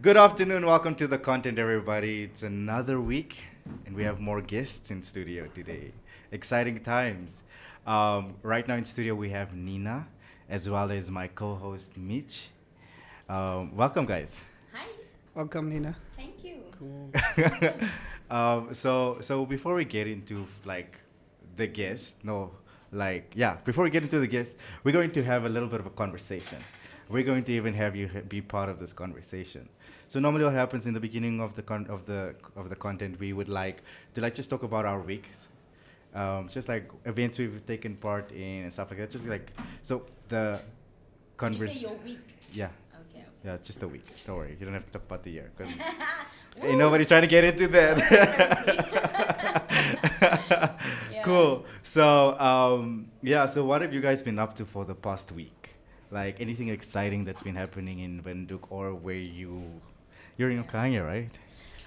Good afternoon. Welcome to the content, everybody. It's another week, and we have more guests in studio today. Exciting times. Right now in studio, we have Nina, as well as my co-host Mitch. Welcome, guys. Hi. Welcome, Nina. Thank you. Cool. So before we get into the guest, before we get into the guest, we're going to have a little bit of a conversation. We're going to even have you be part of this conversation. So normally, what happens in the beginning of the content, we would like to just talk about our weeks, just like events we've taken part in and stuff like that. Just like so the Did you say your week? Yeah. Okay. Yeah, just a week. Don't worry, you don't have to talk about the year because ain't nobody trying to get into that. Yeah. Cool. So what have you guys been up to for the past week? Like anything exciting that's been happening in Windhoek or where you're in Okanya, right?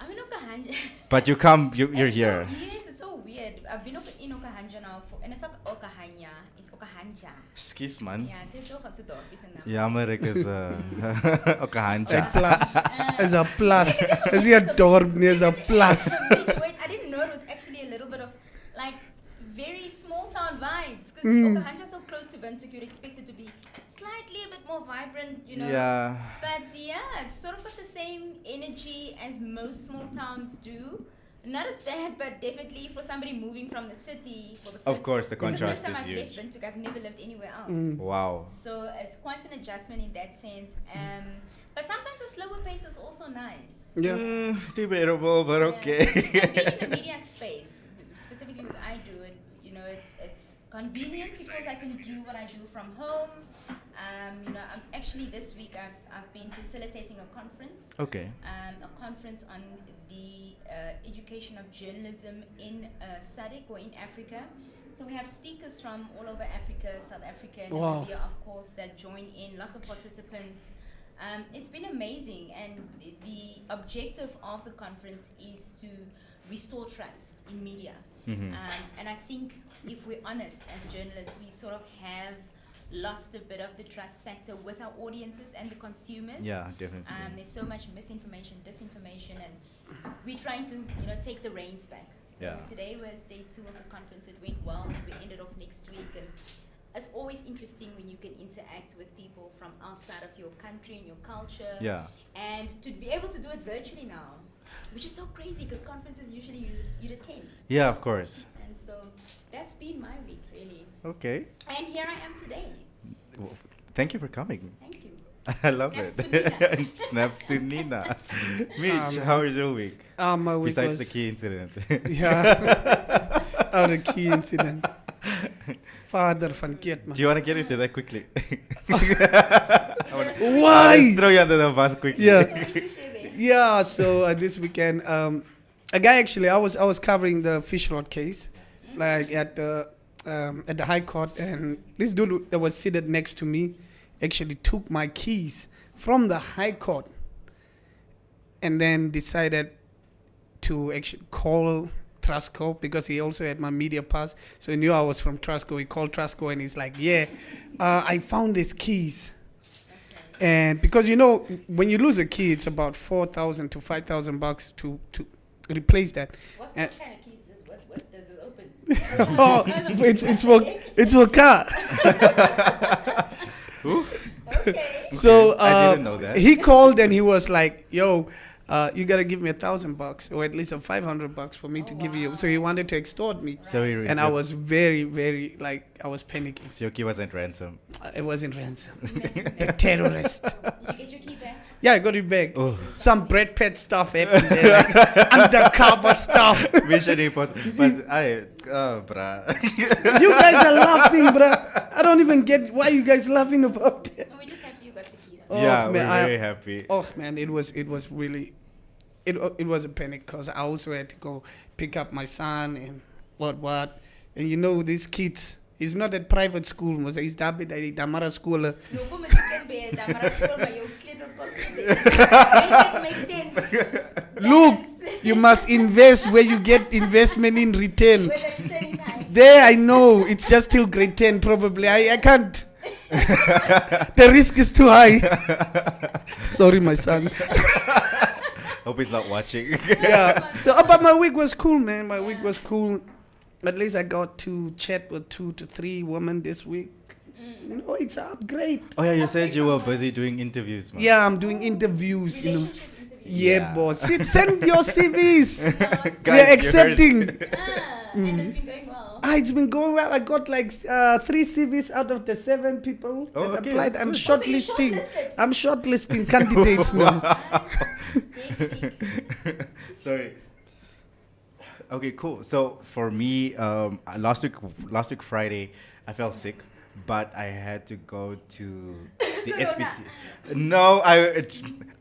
I'm in Okahanja. But you're here. Yes, it's so weird. I've been in Okahanja now and it's not Okahanya, it's Okahanja. Skis man. Yeah, so it's also dorp, isn't it? Jammer ek is Okahanja. A plus. As a plus. As a dorp, as a plus. Wait, I didn't know it was actually a little bit of like very small town vibes because Okahanja is so close to Windhoek, you'd expect it to be slightly a bit more vibrant, you know. Yeah. But yeah, it's sort of got the same energy as most small towns do. Not as bad, but definitely for somebody moving from the city for the first Of course, the this is contrast the first is time huge. I've left Windhoek. I've never lived anywhere else. Wow. So it's quite an adjustment in that sense. But sometimes a slower pace is also nice. Yeah. Debatable, but okay. And being in the media space, specifically what I do, it's convenient because I can do what I do from home. I'm actually this week I've been facilitating a conference. Okay. A conference on the education of journalism in SADC or in Africa. So we have speakers from all over Africa, South Africa, and Wow. Namibia, of course, that join in. Lots of participants. It's been amazing, and the objective of the conference is to restore trust in media. Mhm. And I think if we're honest as journalists, we sort of have lost a bit of the trust factor with our audiences and the consumers. Yeah, definitely. There's so much misinformation, disinformation, and we're trying to, take the reins back. So Yeah. today was day 2 of the conference. It went well, and we ended off next week. And it's always interesting when you can interact with people from outside of your country and your culture. Yeah. And to be able to do it virtually now, which is so crazy because conferences usually you'd attend. Yeah, of course. And so that's been my week, really. Okay. And here I am today. Well, thank you for coming. Thank you. I love Snaps it. to Nina. Snaps to Nina. Mitch, how was your week? My week Besides was, the key incident. Yeah. The key incident. Father van Keet, man. Do you want to get into that quickly? Why? Throw you under the bus quickly. Yeah. Story to share there. Yeah, so this weekend, a guy actually, I was covering the fish rod case, like at the High Court, and this dude that was seated next to me actually took my keys from the High Court, and then decided to actually call Trustco because he also had my media pass, so he knew I was from Trustco. He called Trustco and he's like, "Yeah, I found these keys." And because when you lose a key, it's about $4,000 to $5,000 to replace that. What And kind of keys does what does this open? oh, it's for car. Okay. So I didn't know that. he called and he was like, "Yo, you gotta give me $1,000 or at least $500 for me to give you." So he wanted to extort me, So he and I was very, very I was panicking. So your key wasn't ransom. It wasn't ransom. The terrorist. Did you get your key back? Yeah, I got it back. Oh. Some Brad Pitt stuff happened there, like undercover stuff. Mission impossible. But bruh. You guys are laughing, bruh. I don't even get why you guys laughing about it. No, we just happy you got the keys. Oh, Yeah, man, we're very happy. Oh man, it was really, it was a panic because I also had to go pick up my son and what, and these kids. It's not at private school, mos. It's the Damara school. No, kom ek kan be daar maar skool maar jou sleutels kos nie. Make sense. Look, you must invest where you get investment in return. Where the return is high. There, I know it's just till grade 10 probably. I can't. The risk is too high. Sorry, my son. Hope he's not watching. Yeah. So, but my week was cool, man. My week was cool. At least I got to chat with 2 to 3 women this week. You know, it's an upgrade. Oh yeah, you said you were busy doing interviews, man. Yeah, I'm doing interviews, you know. Relationship interviews. Yeah, Yeah. boss. Send your CVs. Guys, We're you heard. accepting. And it's been going well. It's been going well. I got like 3 CVs out of the 7 people Oh, that okay, applied. that's I'm good. shortlisting. shortlisted? I'm shortlisting candidates now. Sorry. Okay, cool. So for me, last week Friday, I felt sick, but I had to go to the SPC. No,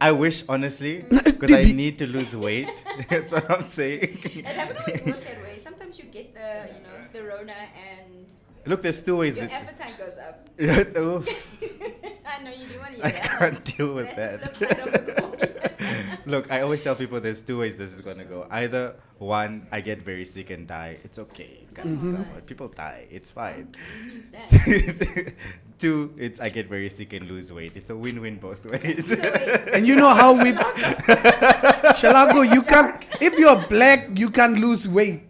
I wish honestly, because I need to lose weight. That's what I'm saying. It doesn't always work that way. Sometimes you get the Rona and Look, there's 2 ways. your appetite goes up. Oh, I know you do want to I hear that. can't deal with That's that. the flip side of the coin. Look, I always tell people there's 2 ways this is gonna go. Either one, I get very sick and die. It's okay. Guys, come on. People die. It's fine. That. 2, it's I get very sick and lose weight. It's a win-win both ways. And you know how we Scharlarco, you can't if you're black, you can't lose weight.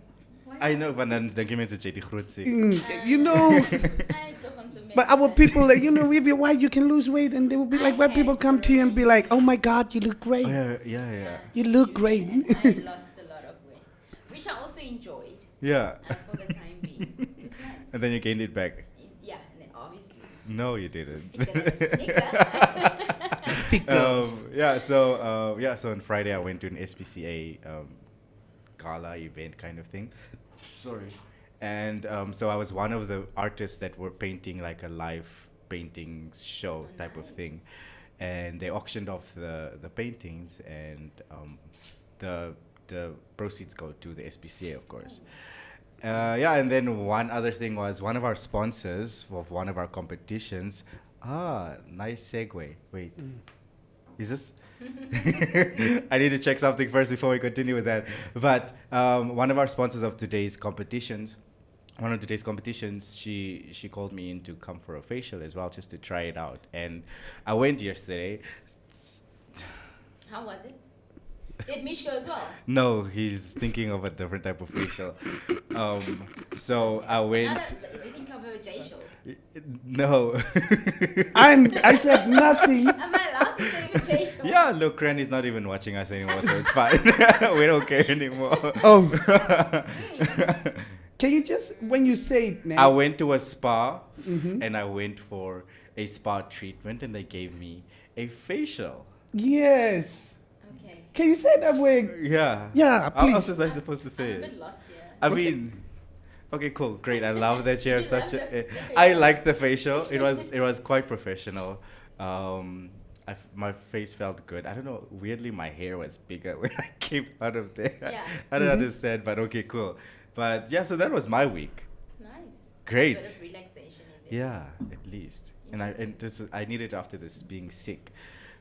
I know, but then the game is a jetty groot sick. You know. I don't want to But our people, like, you know, if you're white, you can lose weight, and they will be like, white people come to you and be like, "Oh my God, you look great. Oh, yeah. You look great." I lost a lot of weight, which I also enjoyed Yeah. for the time being. It was nice. And then you gained it back. Yeah, and then obviously. No, you didn't. Thick girls. So on Friday I went to an SPCA gala event kind of thing. Sorry. And so I was one of the artists that were painting like a live painting show type of thing, and they auctioned off the paintings, and the proceeds go to the SPCA, of course. And then one other thing was one of our sponsors of one of our competitions. Nice segue. Wait, is this? I need to check something first before we continue with that. But one of our sponsors of today's competitions, she called me in to come for a facial as well, just to try it out. And I went yesterday. How was it? Did Mish go as well? No, he's thinking of a different type of facial. So I went. Is he thinking of a J show? No. I said nothing. Am I allowed to say a J show? Yeah, look, Granny's not even watching us anymore, so it's fine. We don't care anymore. Oh. Can you just, when you say it now? I went to a spa, and I went for a spa treatment, and they gave me a facial. Yes. Okay. Can you say it that way? Yeah. Yeah, How please. else was I supposed to say I'm a it? bit lost here. I mean, okay, cool, great. I love that you have You love such a. the I facial. liked the facial. It was quite professional. My face felt good. I don't know. Weirdly, my hair was bigger when I came out of there. Yeah. I don't understand, but okay, cool. But yeah, so that was my week. Nice. Great. A bit of relaxation in there. Yeah, at least. And I needed after this being sick.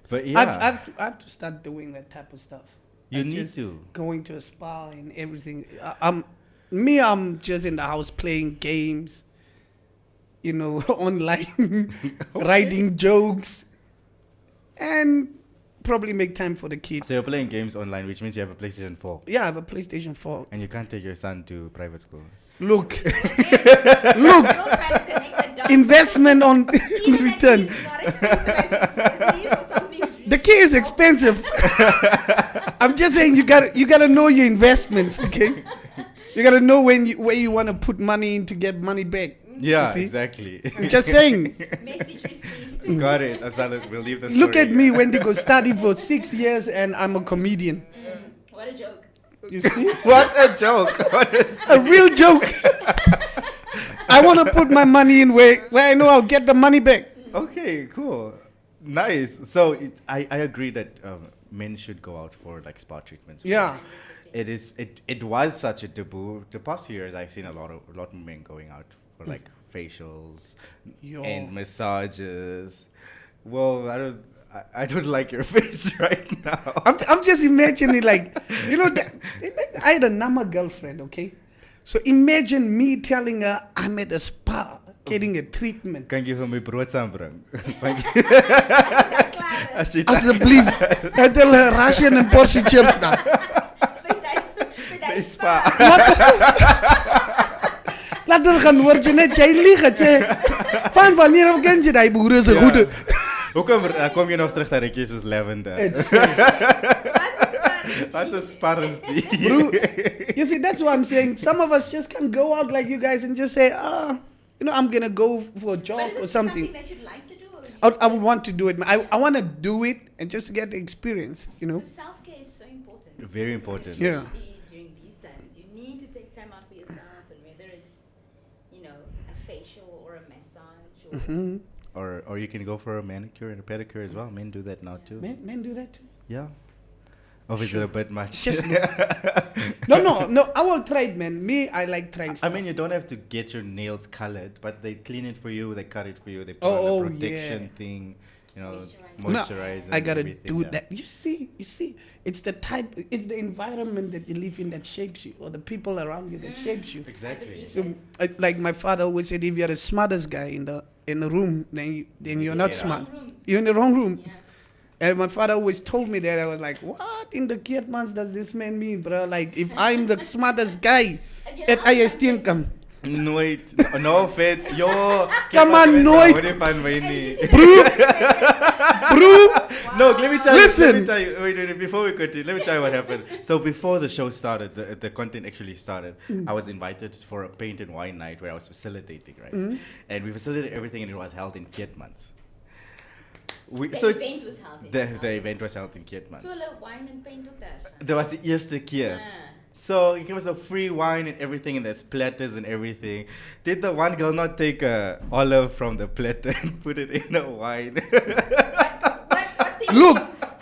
But yeah, I have to start doing that type of stuff. you Like need just to. going to a spa and everything. I'm just in the house playing games, you know, online, writing jokes, and probably make time for the kids. So you're playing games online, which means you have a PlayStation 4. Yeah, I have a PlayStation 4. And you can't take your son to private school. Look, Don't try to connect the dots. investment on Even return. that key is not expensive as it is or something's really The key is expensive. I'm just saying you gotta know your investments, okay? You gotta know where you want to put money in to get money back. Yeah, see? exactly. I'm just saying. message received. Got it. Asala, we'll leave the story. Look at me when they go study for 6 years and I'm a comedian. What a joke. You see? What a joke. What is A real joke. I want to put my money in where I know I'll get the money back. Okay, cool. Nice. So I agree that men should go out for like spa treatments. Yeah. It was such a taboo. The past few years I've seen a lot of men going out for like facials Yo. and massages. Well, I don't like your face right now. I'm just imagining like, you know, I had a Nama girlfriend, okay? So imagine me telling her I'm at a spa getting a treatment. Kan jy vir my brood saambring? That As jy Asseblief. Het hulle Russian en Porsche chips daar. by Spa. Laat hulle gaan hoor jy net jy lieg het sê. Van wanneer of ken jy daai boere se goede? Hoekom kom jy nog terug dat ek soos lavender? Wat 'n sparrens die. Bro, you see, that's what I'm saying. Some of us just can't go out like you guys and just say, I'm gonna go for a job or something. That you'd like to do? I would want to do it. I want to do it and just get the experience, The self-care is so important. Very important. Yeah. Especially during these times, you need to take time out for yourself, and whether it's, a facial or a massage or Or you can go for a manicure and a pedicure as well. Men do that now too. Men do that too. Yeah. Or is it a bit much? No. I will try it, man. Me, I like trying I stuff. mean, you don't have to get your nails colored, but they clean it for you, they cut it for you, they put Oh, on a protection yeah. thing, Moisturize. moisturize. I and gotta everything, do yeah. that. You see, it's the environment that you live in that shapes you, or the people around you that shapes you. Exactly. I So, believe like my father always said, if you're the smartest guy in the room, then you're not Yeah. smart. Wrong room. You're in the wrong room. Yeah. And my father always told me that. I was like, what in the kid months does this man mean, bro? Like, if I'm the smartest guy at IST come. Nooit. No vet. Yo. Come on, nooit. Bro, No, let me tell Listen. you. Wait, before we continue, let me tell you what happened. So before the show started, the content actually started, I was invited for a paint and wine night where I was facilitating, right? And we facilitated everything, and it was held in Kietmans. The event was held in The event was held in Kietmans. So hulle wine and paint ook daar. That was the eerste keer. So it gave us a free wine and everything, and there's platters and everything. Did the one girl not take a olive from the platter and put it in a wine? What's the look,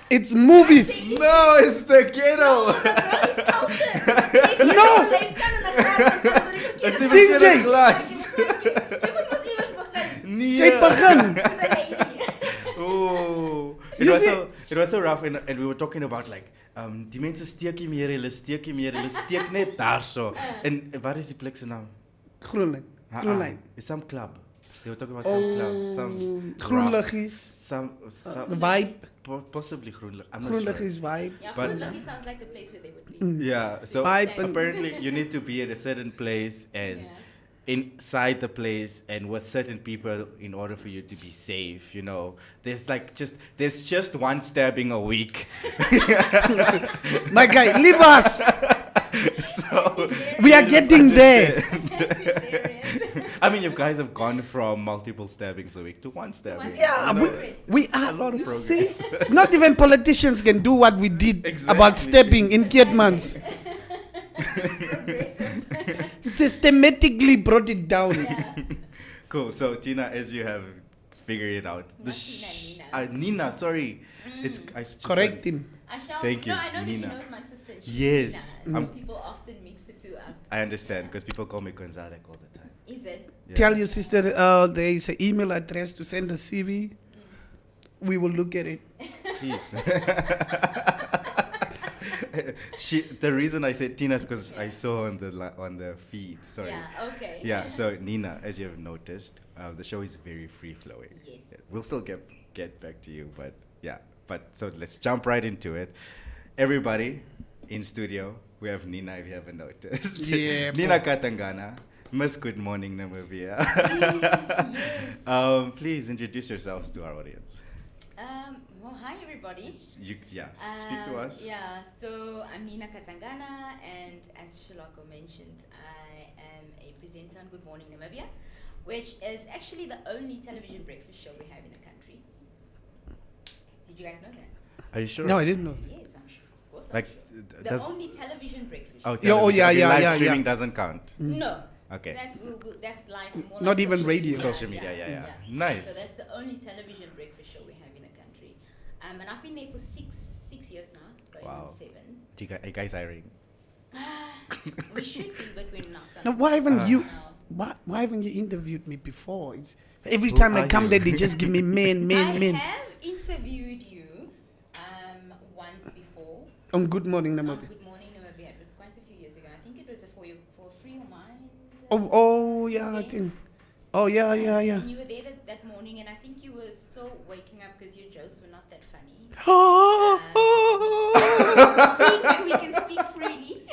it's movies. No, it's the ghetto. No. It's the CJ. ghetto glass. Jy begin. Oh, You see- it was so rough, and we were talking about like die mense steek nie meer, hulle steek nie meer, hulle steek net daarso. En wat is die plek se naam? Groenlyn. It's some club. They were talking about some club, some Groenliggies. some The vibe. possibly Groenlig. I'm not Groenliggies vibe. Yeah, But- Groenliggie sounds like the place where they would be. Yeah, so Vibe and- apparently you need to be at a certain place and Yeah. inside the place and with certain people in order for you to be safe, there's just one stabbing a week. My guy, leave us. So We are getting there. I mean, you guys have gone from multiple stabbings a week to one stabbing. Yeah, you know? we a are. lot of You progress. see, not even politicians can do what we did about Exactly. stepping in Kietmans. Systematically brought it down. Yeah. Cool. So Tina, as you have figured it out, Not Tina, Nina. Sorry, it's I just Correct said- him. I shall. Thank you, No, I know Nina. that he knows my sister. She's Yes. Nina, and so people often mix the two up. I understand because people call me Gonzalez all the time. Is it? Yeah. Tell your sister there is an email address to send a CV. We will look at it. Please. The reason I said Tina is because I saw on the feed. Sorry. Yeah. Okay. Yeah. So Nina, as you have noticed, the show is very free flowing. Yes. We'll still get back to you, but yeah. So let's jump right into it. Everybody in studio, we have Nina. If you haven't noticed, Yeah, Nina Katangana, Miss Good Morning Namibia. Yes. Please introduce yourselves to our audience. Well, hi everybody. Speak to us. Yeah, so I'm Nina Katangana, and as Scharlarco mentioned, I am a presenter on Good Morning Namibia, which is actually the only television breakfast show we have in the country. Did you guys know that? Are you sure? No, I didn't know. Yes, I'm sure. Of course, Like, I'm sure. does The only television breakfast oh, show. Yeah, oh, television. yeah, Okay, yeah, live yeah, streaming yeah. doesn't count. No. Okay. That's like more Not like even social radio. Social media, yeah. Nice. So that's the only television breakfast show we have in the country. And I've been there for six years now, going Wow. on 7. Are you guys hiring? We should be, but we're not. Now, why haven't you? No. Why haven't you interviewed me before? Every Who time I are come you? there, they just give me men. I have interviewed you once before On Good Morning on Namibia. Good Morning Namibia. It was quite a few years ago. I think it was for Free Your Mind. Oh yeah, I think. Oh yeah. And you were there that morning, and I think you were still waking up because your jokes were not that funny. Seeing that we can speak freely.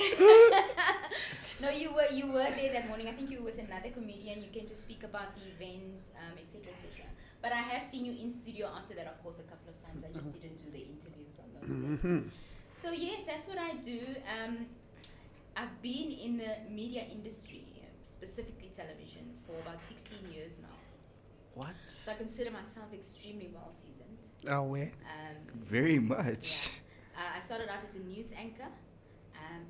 No, you were there that morning. I think you were with another comedian. You came to speak about the event, etc., etc. But I have seen you in studio after that, of course, a couple of times. I just didn't do the interviews on those days. So yes, that's what I do. I've been in the media industry, specifically television, for about 16 years now. What? So I consider myself extremely well seasoned. Oh, where? Very much. Yeah. I started out as a news anchor.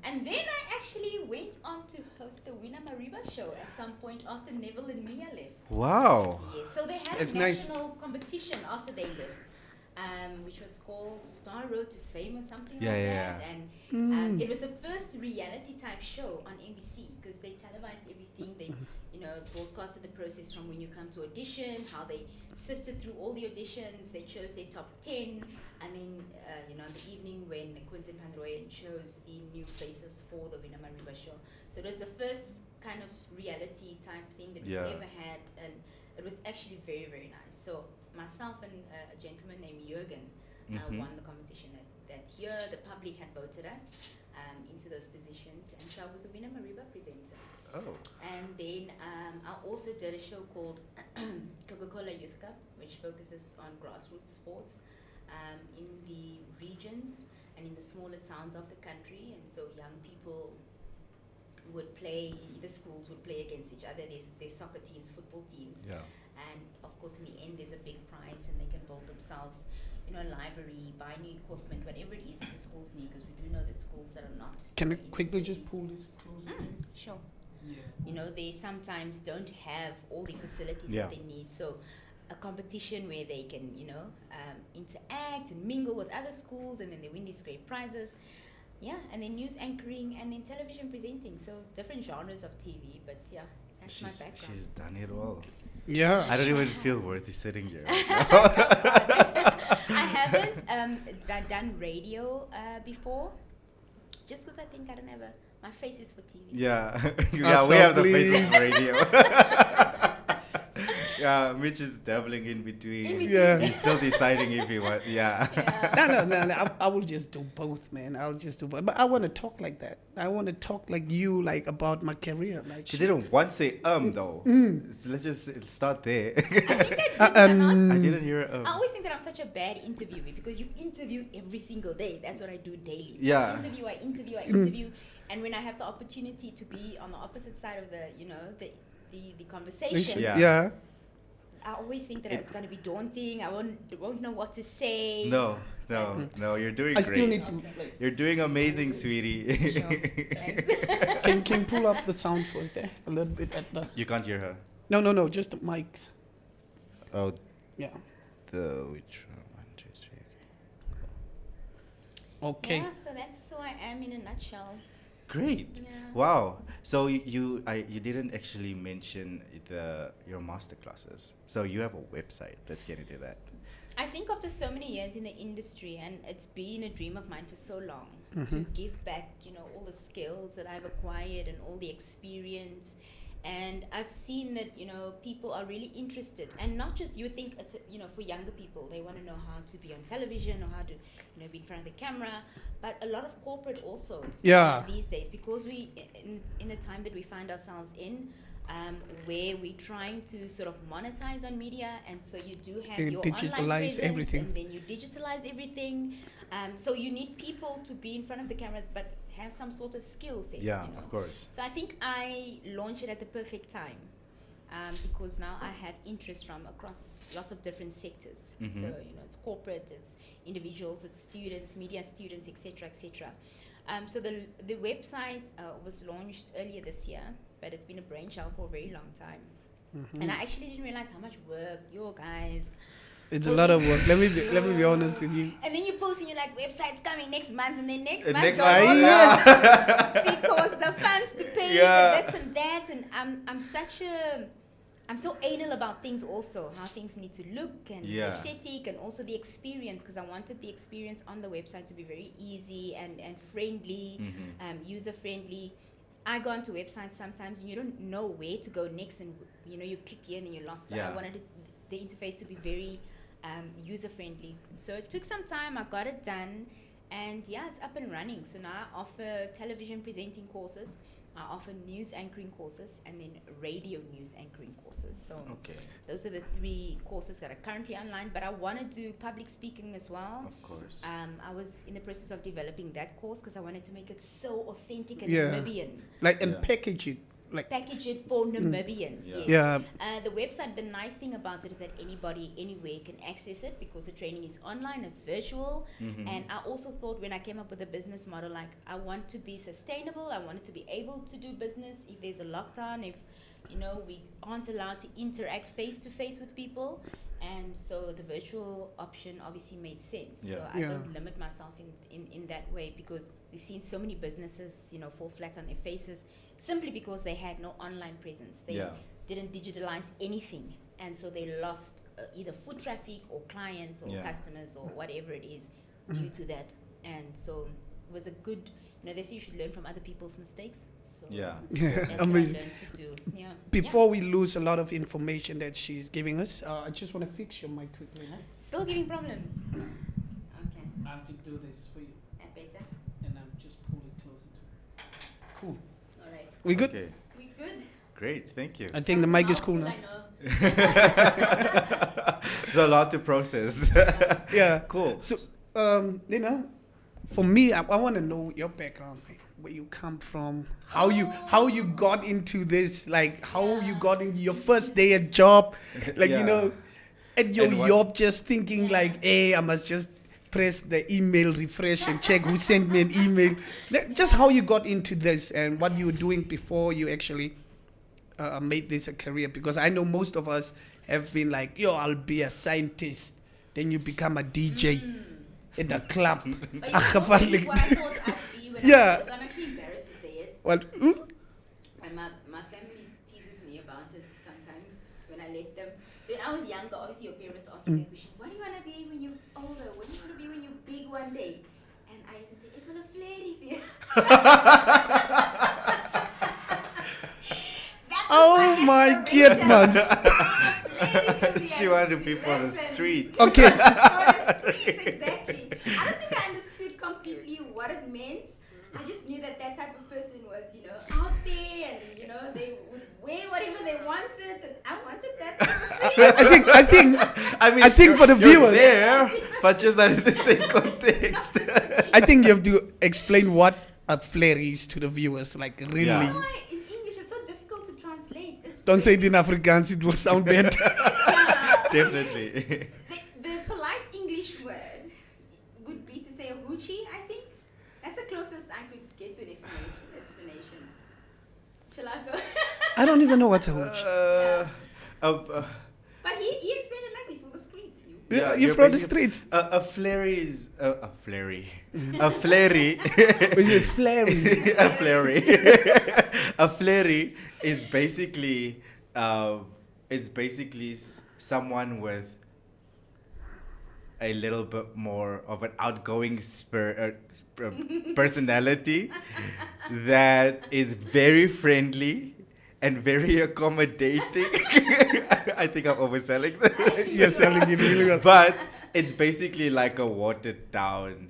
And then I actually went on to host the Wina Mariba show at some point after Neville and Mia left. Wow. Yes, so they had It's a nice. national competition after they left, which was called Star Road to Fame or something Yeah, like yeah, that. yeah. And it was the first reality type show on NBC because they televised everything. They, broadcasted the process from when you come to audition, how they sifted through all the auditions, they chose their top 10, and then, in the evening when Quentin Panroy chose the new faces for the Wina Mariba show. So it was the first kind of reality type thing that we've ever had, and it was actually very, very nice. So myself and a gentleman named Jürgen won the competition that year. The public had voted us into those positions, and so I was a Wina Mariba presenter. Oh. And then I also did a show called Coca-Cola Youth Cup, which focuses on grassroots sports in the regions and in the smaller towns of the country. And so young people would play, the schools would play against each other. There's soccer teams, football teams. Yeah. And of course, in the end, there's a big prize, and they can build themselves, a library, buy new equipment, whatever it is that the schools need, because we do know that schools that are not. Can I in the quickly city- just pull this closer? Sure. Yeah. They sometimes don't have all the facilities Yeah. that they need. So a competition where they can, interact and mingle with other schools, and then they win these great prizes. Yeah, and then news anchoring and then television presenting. So different genres of TV, but yeah, that's my background. She's done it all. Yeah. I don't even feel worthy sitting here. I haven't done radio before, just because I think I don't have my face is for TV. Yeah. So We have the please. faces for radio. Yeah, Mitch is dabbling in between. Yeah. He's still deciding if he wants. Yeah. No. I will just do both, man. I'll just do both. But I want to talk like that. I want to talk like you, like about my career. Like She didn't once say though. So let's just start there. I think I did not. I didn't hear I always think that I'm such a bad interviewer because you interview every single day. That's what I do daily. Yeah. I interview. And when I have the opportunity to be on the opposite side of the conversation, Yeah. I always think that it's going to be daunting. I won't know what to say. No. You're doing I great. still need to. Like, You're doing amazing, sweetie. Sure. Thanks. can you pull up the sound for us there a little bit at the? You can't hear her. No, just the mics. Oh, Yeah. which one? 1, 2, 3. Okay. Yeah, so that's who I am in a nutshell. Great. Yeah. Wow. So you didn't actually mention your master classes. So you have a website. Let's get into that. I think after so many years in the industry, and it's been a dream of mine for so long to give back, all the skills that I've acquired and all the experience. And I've seen that, people are really interested, and not just, you would think, for younger people, they want to know how to be on television or how to, be in front of the camera, but a lot of corporate also these days, because we, in the time that we find ourselves in, where we're trying to sort of monetize on media, and so you do have your online digitalize presence, everything. and then you digitalize everything. So you need people to be in front of the camera, but have some sort of skill set. Yeah, of course. So I think I launched it at the perfect time, because now I have interest from across lots of different sectors. So it's corporate, it's individuals, it's students, media students, etc., etc. So the website was launched earlier this year, but it's been a brainchild for a very long time. And I actually didn't realize how much work you guys. It's a lot of work. Let me be honest with you. And then you post and you're like, website's coming next month, and then next month Next don't month, open because the funds to pay and this and that. And I'm so anal about things also, how things need to look and aesthetic, and also the experience, because I wanted the experience on the website to be very easy and friendly, user friendly. I go onto websites sometimes and you don't know where to go next, and you click here and then you're lost. So I wanted the interface to be very user-friendly. So it took some time, I got it done, and yeah, it's up and running. So now I offer television presenting courses, I offer news anchoring courses, and then radio news anchoring courses. So Okay. those are the 3 courses that are currently online, but I want to do public speaking as well. Of course. I was in the process of developing that course because I wanted to make it so authentic and Yeah. Namibian. Like, and Yeah. package it. Like, Package it for Namibians. Yeah. Yes. yeah. The website, the nice thing about it is that anybody, anywhere can access it because the training is online, it's virtual. Mhm. And I also thought when I came up with a business model, like I want to be sustainable, I wanted to be able to do business if there's a lockdown, if, we aren't allowed to interact face to face with people. And so the virtual option obviously made sense. Yeah. So I Yeah. don't limit myself in that way because we've seen so many businesses, fall flat on their faces simply because they had no online presence. They Yeah. didn't digitalize anything. And so they lost either foot traffic or clients or Yeah. customers or whatever it is due to that. And so it was a good, they say you should learn from other people's mistakes. So Yeah. Yeah. that's Amazing. what I learned to do. Yeah. Before we lose a lot of information that she's giving us, I just want to fix your mic quickly. Huh? Still giving problems. Okay. I have to do this for you, That better. and I'm just pulling closer to. Cool. All right. We good? Okay. We good? Great. Thank you. I think the mic is cool Mouthful, now. I know. There's a lot to process. Yeah. Cool. So, for me, I want to know your background, like where you come from, how you got into this, like how you got into your first day at job, like Yeah. at your And what- job, just thinking like, hey, I must just press the email refresh and check who sent me an email. Just how you got into this and what you were doing before you actually made this a career, because I know most of us have been like, yo, I'll be a scientist, then you become a DJ at a club. But you know, Gevaarlijk. what I thought I'd be when Yeah. I'm actually embarrassed to say it. Well, And my family teases me about it sometimes when I let them. So when I was younger, obviously your parents ask you that question, what do you want to be when you're older? What do you want to be when you're big one day? And I used to say, ik wil een flair. oh my goodness. She wanted to be for the streets. Okay. For the streets, exactly. I don't think I understood completely what it meant. I just knew that type of person was, out there and, they would wear whatever they wanted and I wanted that type of thing. I think for the you're viewers, there, but just not in the same context. I think you have to explain what a flare is to the viewers, like really. Yeah. Why in English it's so difficult to translate. It's Don't say it in Afrikaans, it will sound bad. Definitely. the polite English word would be to say a hoochie, I think. That's the closest I could get to an explanation. Shall I go? I don't even know what's a hooch. But he explained it nicely for the streets. Yeah, you're you're from the basically- streets. A flary is a flary. A flary. Is it flary? A flary. A flary is basically someone with a little bit more of an outgoing personality that is very friendly and very accommodating. I think I'm overselling this. You're selling it really well. But it's basically like a watered down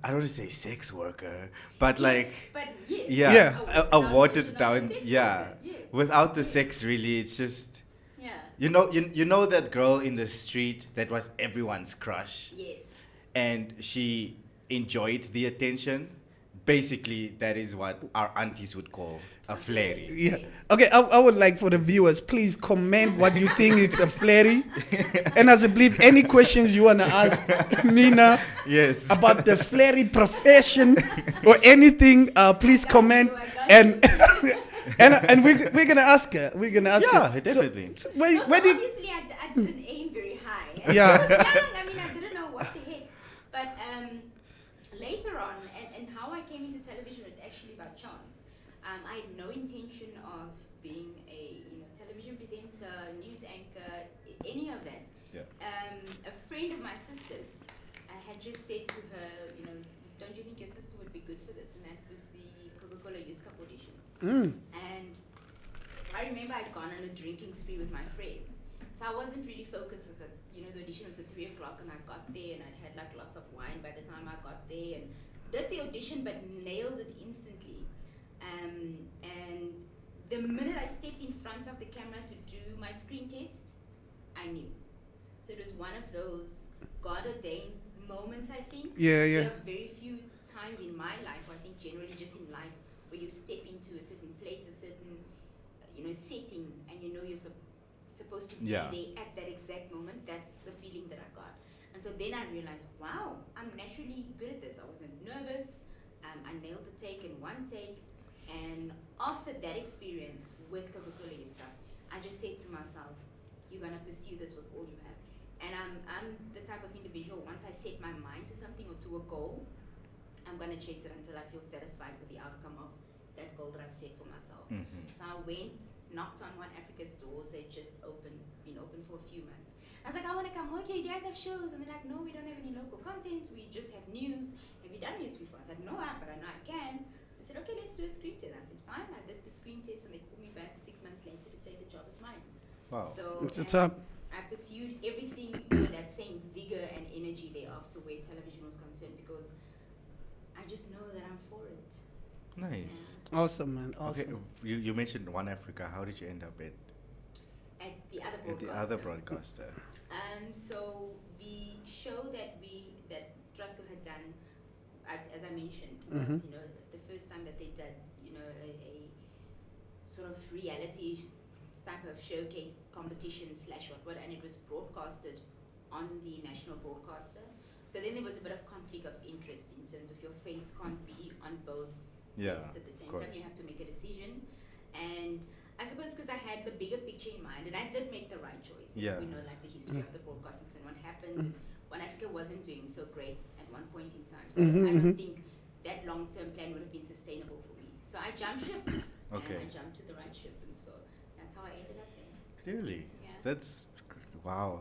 I don't want to say sex worker, but like But yes. yeah, Yeah. a watered down sex yeah. worker, yes. Without the sex really, it's just Yeah. you know that girl in the street that was everyone's crush Yes. and she enjoyed the attention. Basically, that is what our aunties would call a flary. Yeah. Okay, I would like for the viewers, please comment what you think it's a flary. And as I believe any questions you want to ask Nina Yes. about the flary profession or anything, please comment. And and we're gonna ask her. We're gonna ask Yeah, her. definitely. So, No, where so do you, obviously I didn't aim very high. Yeah. I was young. I mean, I didn't know what the heck. But later on, and how I came into television was actually by chance. I had no intention of being a television presenter, news anchor, any of that. Yeah. A friend of my sister's had just said to her, don't you think your sister would be good for this? And that was the Coca-Cola Youth Cup auditions. And I remember I'd gone on a drinking spree with my friends. So So I wasn't really focused as the audition was at 3 o'clock and I got there and I'd had like lots of wine by the time I got there and did the audition but nailed it instantly. And the minute I stepped in front of the camera to do my screen test, I knew. So it was one of those God ordained moments, I think. Yeah, yeah. There are very few times in my life, or I think generally just in life, where you step into a certain place, a certain setting, and you're supposed to be Yeah. there at that exact moment. That's the feeling that I got. And so then I realized, wow, I'm naturally good at this. I wasn't nervous. I nailed the take in one take. And after that experience with Coca-Cola Youth Cup, I just said to myself, you're going to pursue this with all you have. And I'm the type of individual, once I set my mind to something or to a goal, I'm going to chase it until I feel satisfied with the outcome of that goal that I've set for myself. So I went, knocked on One Africa's doors. They'd just been open for a few months. I was like, I want to come work here. Do you guys have shows? And they're like, no, we don't have any local content. We just have news. Have you done news before? I was like, no, but I know I can. They said, okay, let's do a screen test. I said, fine. I did the screen test and they called me back 6 months later to say the job is mine. Wow. So It's up. I pursued everything with that same vigor and energy thereafter where television was concerned because I just know that I'm for it. Nice. Awesome, man. Awesome. Okay, you mentioned One Africa. How did you end up At the other broadcaster. at the other broadcaster? So the show that Trusco had done, as I mentioned, was the first time that they did a sort of reality type of showcase competition / what, and it was broadcasted on the national broadcaster. So then there was a bit of conflict of interest in terms of your face can't be on both places at the same time. You have to make a decision, and I suppose because I had the bigger picture in mind, and I did make the right choice. Yeah. We know like the history of the broadcasters and what happened. One Africa wasn't doing so great at one point in time, so I don't think that long-term plan would have been sustainable for me. So I jumped ship, Okay. and I jumped to the right ship, and so that's how I ended up there. Really? Yeah. That's wow.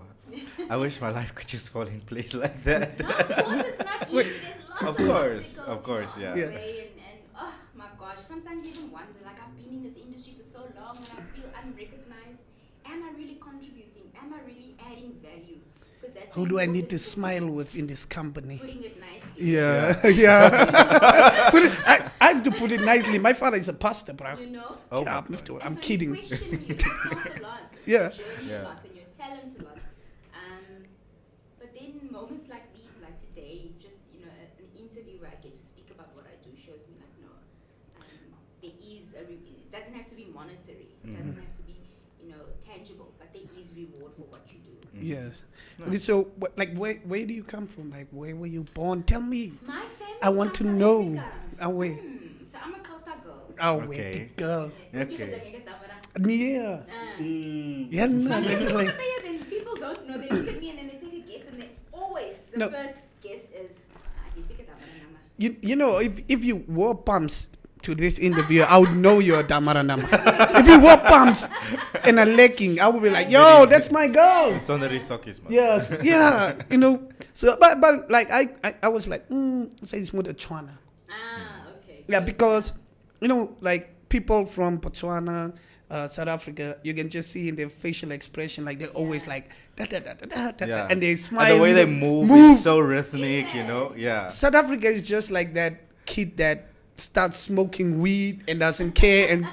I wish my life could just fall in place like that. No, of course it's not easy. There's lots Of of course, obstacles, of course, on yeah. the Yeah. way, and oh my gosh, sometimes you even wonder, like I've been in this industry for so long and I feel unrecognized. Am I really contributing? Am I really adding value? Because that's Who do I need important to for me. smile with in this company? Putting it nicely. Yeah, yeah. I have to put it nicely. My father is a pastor, bro. You know? Oh Yeah, my I'm, God. And I'm so kidding. You question yourself a lot. Yeah. Your journey Yeah. a lot and your talent a lot. But then moments like these, like today, just an interview where I get to speak about what I do shows me like no, there is it doesn't have to be monetary. It doesn't have to be tangible, but there is reward for what you do. Yes. Nice. Okay, so where do you come from? Like, where were you born? Tell me. My family. I want to know. Where? So I'm a Xhosa girl. Oh, Okay. where the girl? Okay. Yeah. Yeah, no, But like, it's like, then people don't know. They look at me and then they take a guess, and they always the No. first guess is Jessica Damaranama. you know, if you wore pumps to this interview, I would know you're Damaranama. If you wore pumps and a legging, I would be like, yo, that's my girl. Sonari Sokis, man. Yes, yeah, So, but like I was like, say it's more the Botswana. Okay. Yeah, because like people from Botswana, South Africa, you can just see in their facial expression, like they're always like da da da da da da, Yeah. and they smile. And the way they move is so rhythmic, Yeah. South Africa is just like that kid that starts smoking weed and doesn't care, and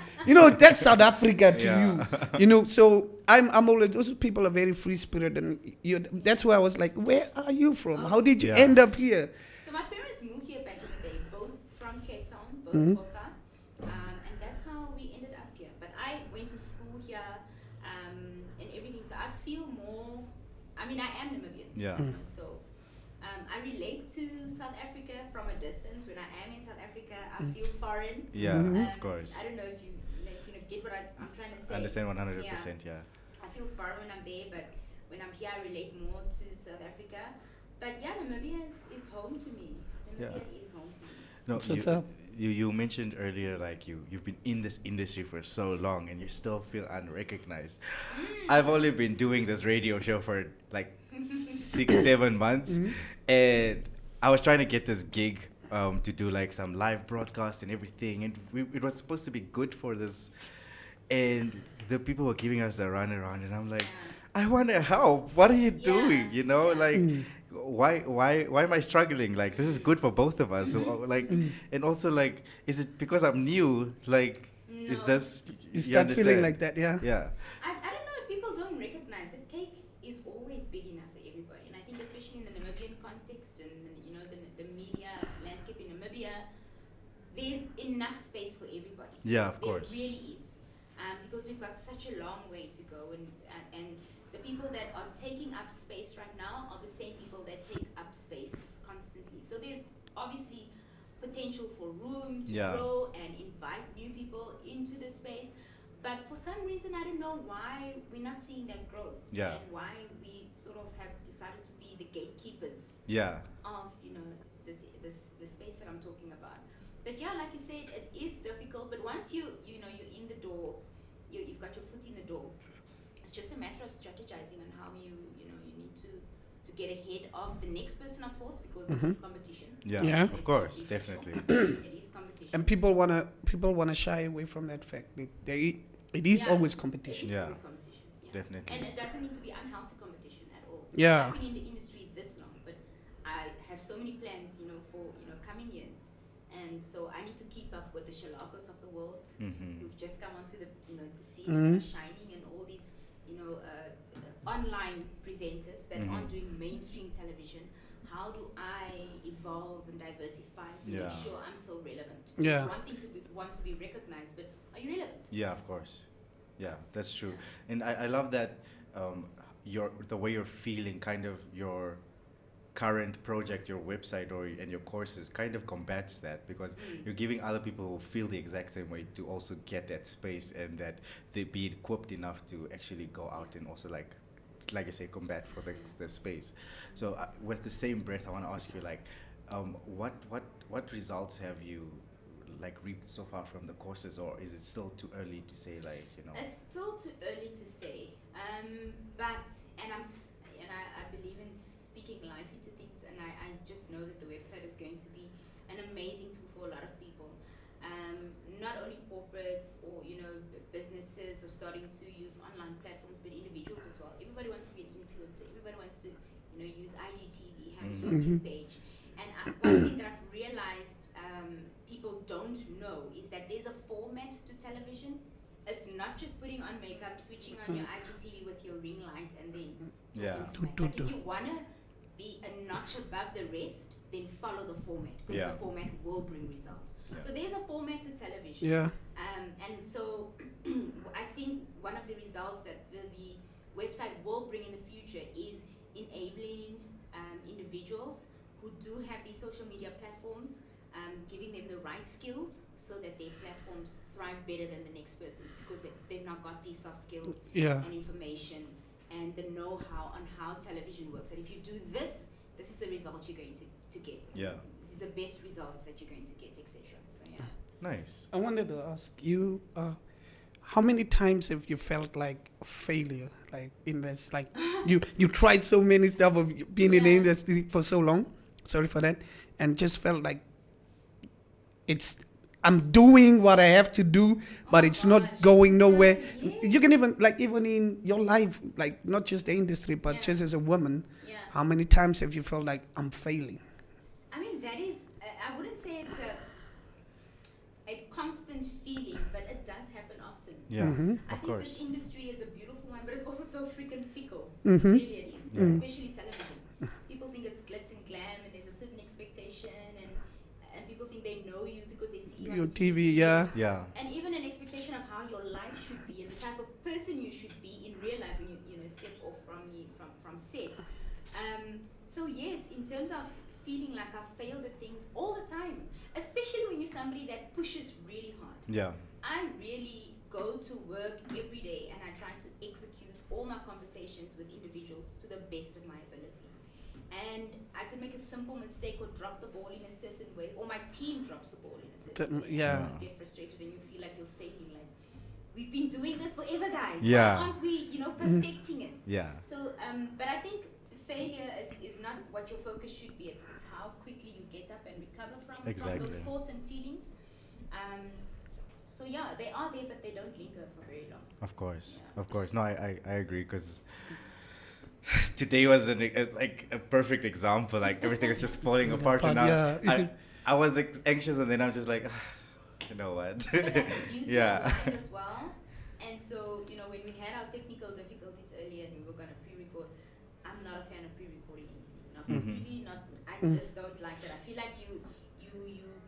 that's South Africa to you. So I'm always, those people are very free spirited, and that's why I was like, where are you from? How did you Yeah. end up here? So my parents moved here back in the day, both from Cape Town, both Xhosa, and that's how we ended up here. But I went to school here, and everything. So I feel more. I mean, I am Namibian. Yeah. So I relate to South Africa from a distance. When I am in South Africa, I feel foreign. Yeah, of course. I don't know if you get what I'm trying to say. Understand 100%, yeah. I feel foreign when I'm there, but when I'm here, I relate more to South Africa. But yeah, Namibia is home to me. Namibia is home to me. No, So it's up. you mentioned earlier like you've been in this industry for so long and you still feel unrecognized. I've only been doing this radio show for like 6-7 months, and I was trying to get this gig to do like some live broadcasts and everything, and it was supposed to be good for this, and the people were giving us the runaround, and I'm like, I want to help. What are you Yeah. doing? You know, Yeah. like, why am I struggling? Like, this is good for both of us. So, like, and also, like, is it because I'm new? Like, is No. this, You start feeling understand? like that, yeah. Yeah. I don't know if people don't recognize that cake is always big enough for everybody, and I think especially in the Namibian context and the media landscape in Namibia, there's enough space for everybody. Yeah, of There course. really is, because we've got such a long way to go, and the people that are taking up space right now are the same people that take up space constantly. So there's obviously potential for room to Yeah. grow and invite new people into the space. But for some reason, I don't know why we're not seeing that growth. Yeah. And why we sort of have decided to be the gatekeepers Yeah. of, the space that I'm talking about. But yeah, like you said, it is difficult. But once you're in the door, you've got your foot in the door. It's just a matter of strategizing on how you need to get ahead of the next person, of course, because it's competition. Yeah. Yeah. Of course, definitely. It is competition. And people wanna shy away from that fact. It is Yeah, always It competition. is Yeah. always competition. Yeah. Definitely. And it doesn't need to be unhealthy competition at all. Yeah. I've been in the industry this long, but I have so many plans, for coming years, and so I need to keep up with the Scharlarcos of the world Mm-hmm. who've just come onto the scene, Mhm. shining, and all these online presenters that Mhm. aren't doing mainstream television. How do I evolve and diversify to Yeah. make sure I'm still relevant? Yeah. It's one thing to want to be recognized, but are you relevant? Yeah, of course. Yeah, that's true. And I love that the way you're feeling, kind of your current project, your website and your courses kind of combats that, because you're giving other people who feel the exact same way to also get that space, and that they be equipped enough to actually go out and also like I say, combat for the space. So with the same breath, I want to ask you, like, what results have you like reaped so far from the courses, or is it still too early to say, like, It's still too early to say, but I believe in speaking life into things, and I just know that the website is going to be an amazing tool for a lot of people. Not only corporates or businesses are starting to use online platforms, but individuals as well. Everybody wants to be an influencer. Everybody wants to use IGTV, have a YouTube page. And one thing that I've realized people don't know is that there's a format to television. It's not just putting on makeup, switching on your IGTV with your ring light, and then Yeah. talking smack. Like, if you wanna be a notch above the rest, then follow the format, because Yeah. the format will bring results. Yeah. So there's a format to television. Yeah. And so I think one of the results that the website will bring in the future is enabling individuals who do have these social media platforms, giving them the right skills so that their platforms thrive better than the next person's, because they've not got these soft skills Yeah. and information and the know-how on how television works. And if you do this is the result you're going to get. Yeah. This is the best result that you're going to get, etc. So yeah. Nice. I wanted to ask you, how many times have you felt like a failure, like in this, like you tried so many stuff of being in the Yeah. industry for so long, sorry for that, and just felt like I'm doing what I have to do, but Oh it's gosh. not going nowhere. Yeah. You can even in your life, like not just the industry, but Yeah. just as a woman, Yeah. how many times have you felt like I'm failing? I mean, that is, I wouldn't say it's a constant feeling, but it does happen often. Yeah. Mhm. I Of think course. this industry is a beautiful one, but it's also so freaking fickle. Mhm. Really it is, Yeah. especially television. People think it's glitz and glam, and there's a certain expectation, and people think they know you because they see you Your on TV, yeah. Yeah. And even an expectation of how your life should be and the type of person you should be in real life when you step off from set. So yes, in terms of feeling like I've failed at things all the time, especially when you're somebody that pushes really hard. Yeah. I really go to work every day and I try to execute all my conversations with individuals to the best of my ability. And I could make a simple mistake or drop the ball in a certain way, or my team drops the ball in a certain way. Yeah. And you get frustrated and you feel like you're failing. Like, we've been doing this forever, guys. Yeah. Why aren't we, perfecting it? Yeah. So, but I think failure is not what your focus should be. It's how quickly you get up and recover from Exactly. those thoughts and feelings. So yeah, they are there, but they don't linger for very long. Of course, Yeah. of course. No, I agree because today was like a perfect example. Like everything was just falling apart, and now Yeah. I was anxious, and then I'm just like, you know what? But that's the beauty Yeah. of life as well. And so, when we had our technical difficulties earlier and we were going to pre-record, I'm not a fan of pre-recording anything. Not for Mhm. TV, I just don't like that. I feel like you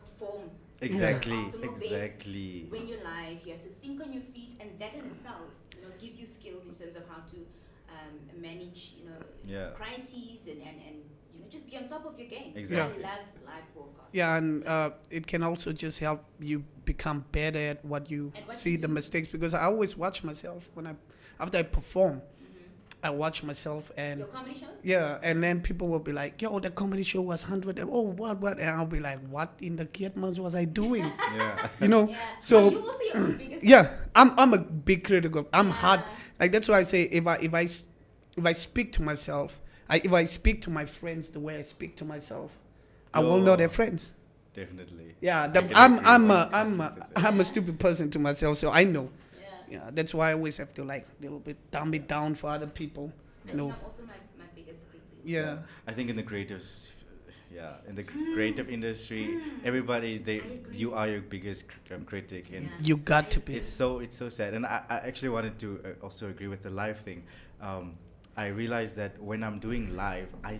perform Exactly, optimal best exactly. when you're live. You have to think on your feet, and that in itself, gives you skills in terms of how to manage, Yeah. crises and just be on top of your game. Exactly. I love live broadcasts. Yeah, and it can also just help you become better at what you At what see you the do. mistakes, because I always watch myself after I perform. Mhm. I watch myself and Your comedy shows? yeah, and then people will be like, "Yo, the comedy show was 100." And, oh, what? And I'll be like, "What in the kid months was I doing?" Yeah. You know. Yeah. So But you also your own biggest yeah, I'm a big critic of. I'm hard. Yeah. Like that's why I say if I speak to myself, if I speak to my friends the way I speak to myself, I will know they're friends. Definitely. Yeah, I the, can I'm agree I'm a, 100%. I'm a stupid person to myself, so I know. Yeah. Yeah, that's why I always have to like a little bit dumb it down for other people. I You know. think I'm also my biggest critic. Yeah. I think in the in the creative industry, everybody agree. you are your biggest critic, and Yeah. You got to be. it's so sad. And I actually wanted to also agree with the live thing. I realized that when I'm doing live, I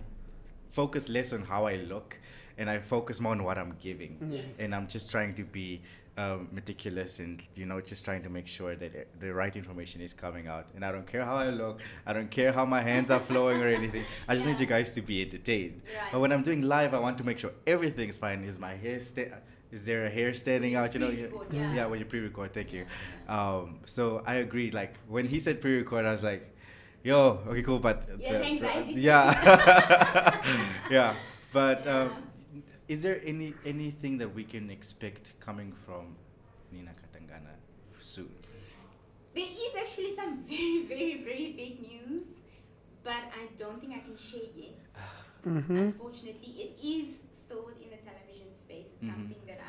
focus less on how I look, and I focus more on what I'm giving. Yes. And I'm just trying to be meticulous, and just trying to make sure that the right information is coming out. And I don't care how I look, I don't care how my hands are flowing or anything. I just need you guys to be entertained. Right. But when I'm doing live, I want to make sure everything's fine. Is my hair is there a hair standing out? Pre-record, yeah. Yeah, when you pre-record. Thank you. Yeah. So I agree. Like when he said pre-record, I was like, "Yo, okay, cool." But Yeah, the anxiety. yeah, yeah. But Yeah. is there anything that we can expect coming from Nina Katangana soon? There is actually some very, very, very big news, but I don't think I can share yet. Mm-hmm. Unfortunately, it is still within the television space. It's something that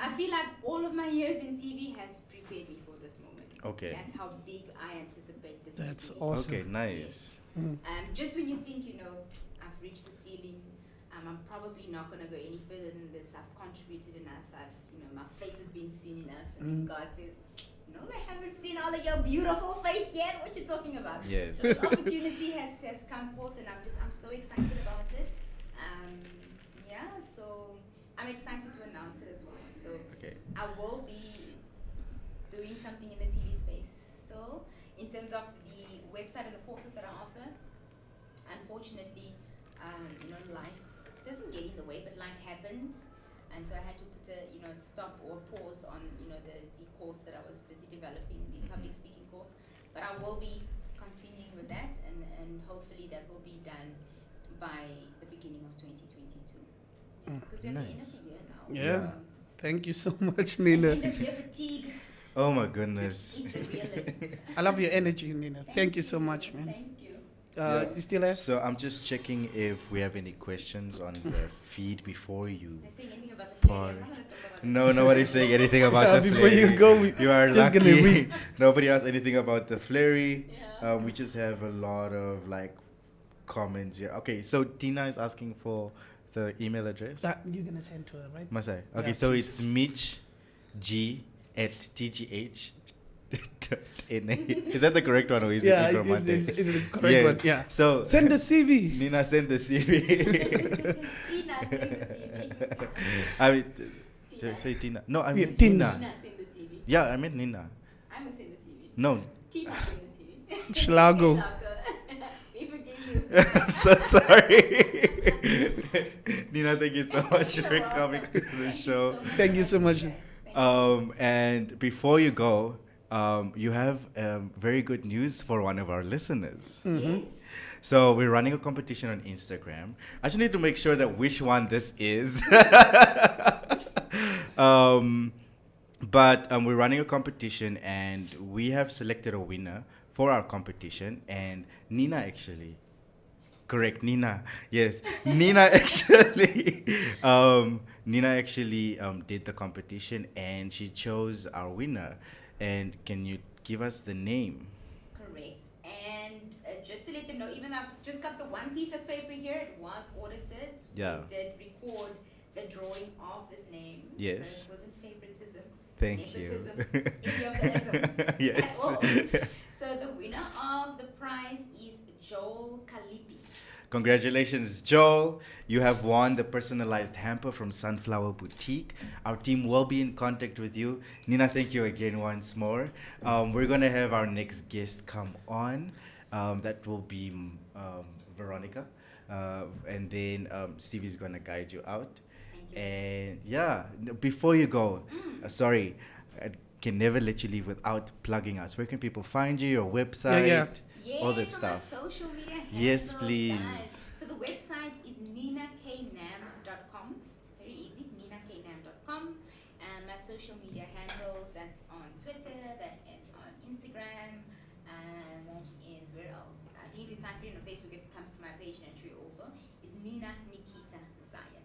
I feel like all of my years in TV has prepared me for this moment. Okay. That's how big I anticipate this That's to be. awesome. Okay, nice. Mm. Just when you think, I've reached the ceiling, I'm probably not going to go any further than this. I've contributed enough. My face has been seen enough. And then God says, no, they haven't seen all of your beautiful face yet. What you talking about? Yes. So this opportunity has come forth, and I'm so excited about it. So I'm excited to announce it as well. So Okay. I will be doing something in the TV space still. In terms of the website and the courses that I offer, unfortunately, life doesn't get in the way, but life happens. And so I had to put a stop or pause on the course that I was busy developing, the public speaking course. But I will be continuing with that, and hopefully that will be done by the beginning of 2022. Because we're at the end of Nice. the year now. Yeah. Thank you so much, End Nina. of year fatigue Oh my goodness. is the realist. I love your energy, Nina. Thank you so much, man. Thank you. Yeah. You still have? So I'm just checking if we have any questions on the feed before you. I say anything about the Par- flare. I'm not gonna talk about No, nobody's saying anything about the Before you flurry. go, we You are just gonna lucky. read. Nobody asked anything about the flurry. Yeah. We just have a lot of comments here. Okay, so Tina is asking for the email address. That you're gonna send to her, right? Must I? Yeah, Okay, so please. it's mitchg@tgh. Is that the correct one or is Yeah, it from one it's thing? the correct one. Yeah. So Send the CV. Nina sent the CV. Tina, send the CV. I mean, Tina. did I say Tina? No, I Yeah, mean Tina. Tina. Tina, send the CV. Yeah, I meant Nina. I'm gonna send the CV. No, Tina, send the CV. Scharlarco. We forgive you. I'm so sorry. Nina, thank you so much You're for welcome. coming to the show. Thank you so much. Thank you. And before you go, you have very good news for one of our listeners. Yes. So we're running a competition on Instagram. I just need to make sure that which one this is. But we're running a competition, and we have selected a winner for our competition. And Nina actually Correct, Nina. Yes, Nina actually, did the competition and she chose our winner. And can you give us the name? Correct. And just to let them know, even though I've just got the one piece of paper here, it was audited. Yeah. We did record the drawing of this name. Yes. So it wasn't favoritism. Thank you. Nepotism, any of the isms Yes. at all. So the winner of the prize is Joel Kalipi. Congratulations, Joel. You have won the personalized hamper from Sunflower Boutique. Our team will be in contact with you. Nina, thank you again once more. We're going to have our next guest come on. That will be Veronica. And then Stevie's going to guide you out. Thank you. And yeah, before you go, sorry, I can never let you leave without plugging us. Where can people find you, your website? Yes, all this on stuff. our social media Yes, handles, please. guys. So the website is ninaknam.com. Very easy, ninaknam.com. And my social media handles, that's on Twitter, that is on Instagram, and that is where else? I think if you type it in on Facebook, it comes to my page naturally also. Is Nina Nikita Zaya.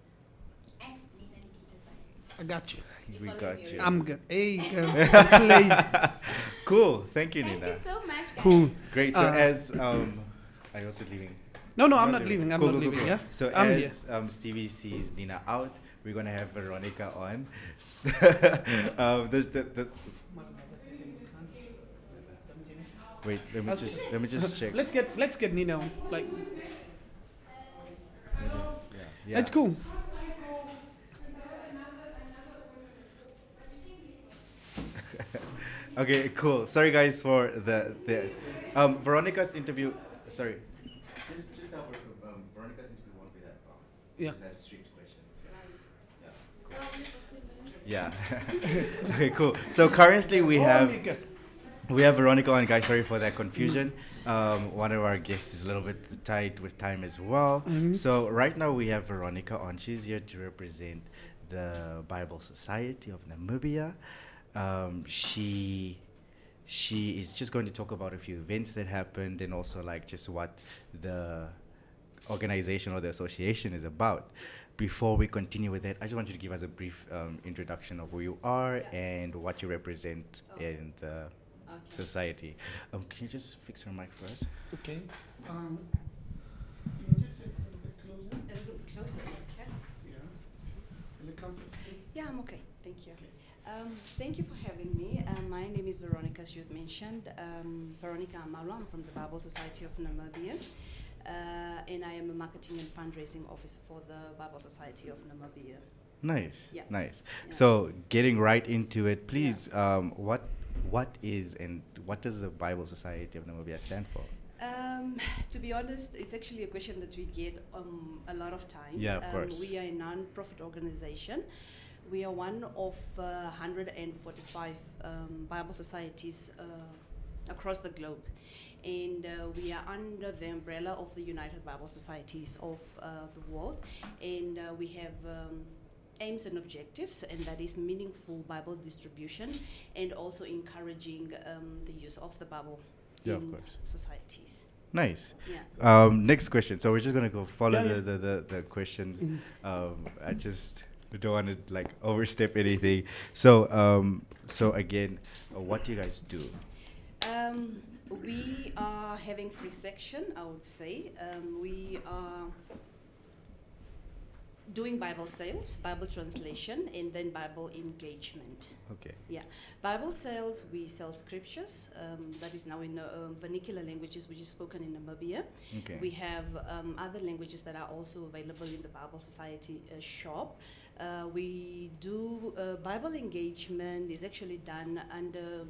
At Nina Nikita Zaya. I got you. We follow got me you. already. I'm good. Hey, play. Cool. Thank you, Thank Nina. you so much, guys. Cool. Great. So Uh, as are you also leaving? No, I'm not leaving. I'm Cool, not cool, leaving. cool. Yeah. So I'm as Stevie sees Nina out, we're gonna have Veronica on. The wait, let me just check. Let's get Nina on. Like Yeah. that's cool. Okay, cool. Sorry guys for the Veronica's interview. Sorry. Just tell Veronica's interview won't be that long. Yeah. Just have strict questions. Yeah. Cool. Okay, cool. So currently we have Veronica on, guys. Sorry for that confusion. One of our guests is a little bit tight with time as well. So right now we have Veronica on. She's here to represent the Bible Society of Namibia. She is just going to talk about a few events that happened and also like just what the organization or the association is about. Before we continue with that, I just want you to give us a brief introduction of who you are and what you represent in the society. Can you just fix her mic for us? Okay. Can you just sit a little bit closer? A little bit closer, okay? Yeah. Is it comfortable? Yeah, I'm okay. Thank you. Thank you for having me. My name is Veronica, as you had mentioned. Veronica Amalu. I'm from the Bible Society of Namibia. And I am a marketing and fundraising officer for the Bible Society of Namibia. Nice. Yeah. Nice. Yeah. So getting right into it, please, what is and what does the Bible Society of Namibia stand for? To be honest, it's actually a question that we get a lot of times. Yeah, of course. We are a non-profit organization. We are one of 145 Bible societies across the globe. And we are under the umbrella of the United Bible Societies of the world. And we have aims and objectives, and that is meaningful Bible distribution and also encouraging the use of the Bible Yeah, of in course. societies. Nice. Yeah. Next question. So we're just gonna go follow Yeah, the questions. I just don't want to like overstep anything. So again, what do you guys do? We are having 3 sections, I would say. We are doing Bible sales, Bible translation, and then Bible engagement. Okay. Yeah, Bible sales, we sell scriptures, that is now in vernacular languages, which is spoken in Namibia. Okay. We have other languages that are also available in the Bible Society shop. We do Bible engagement is actually done under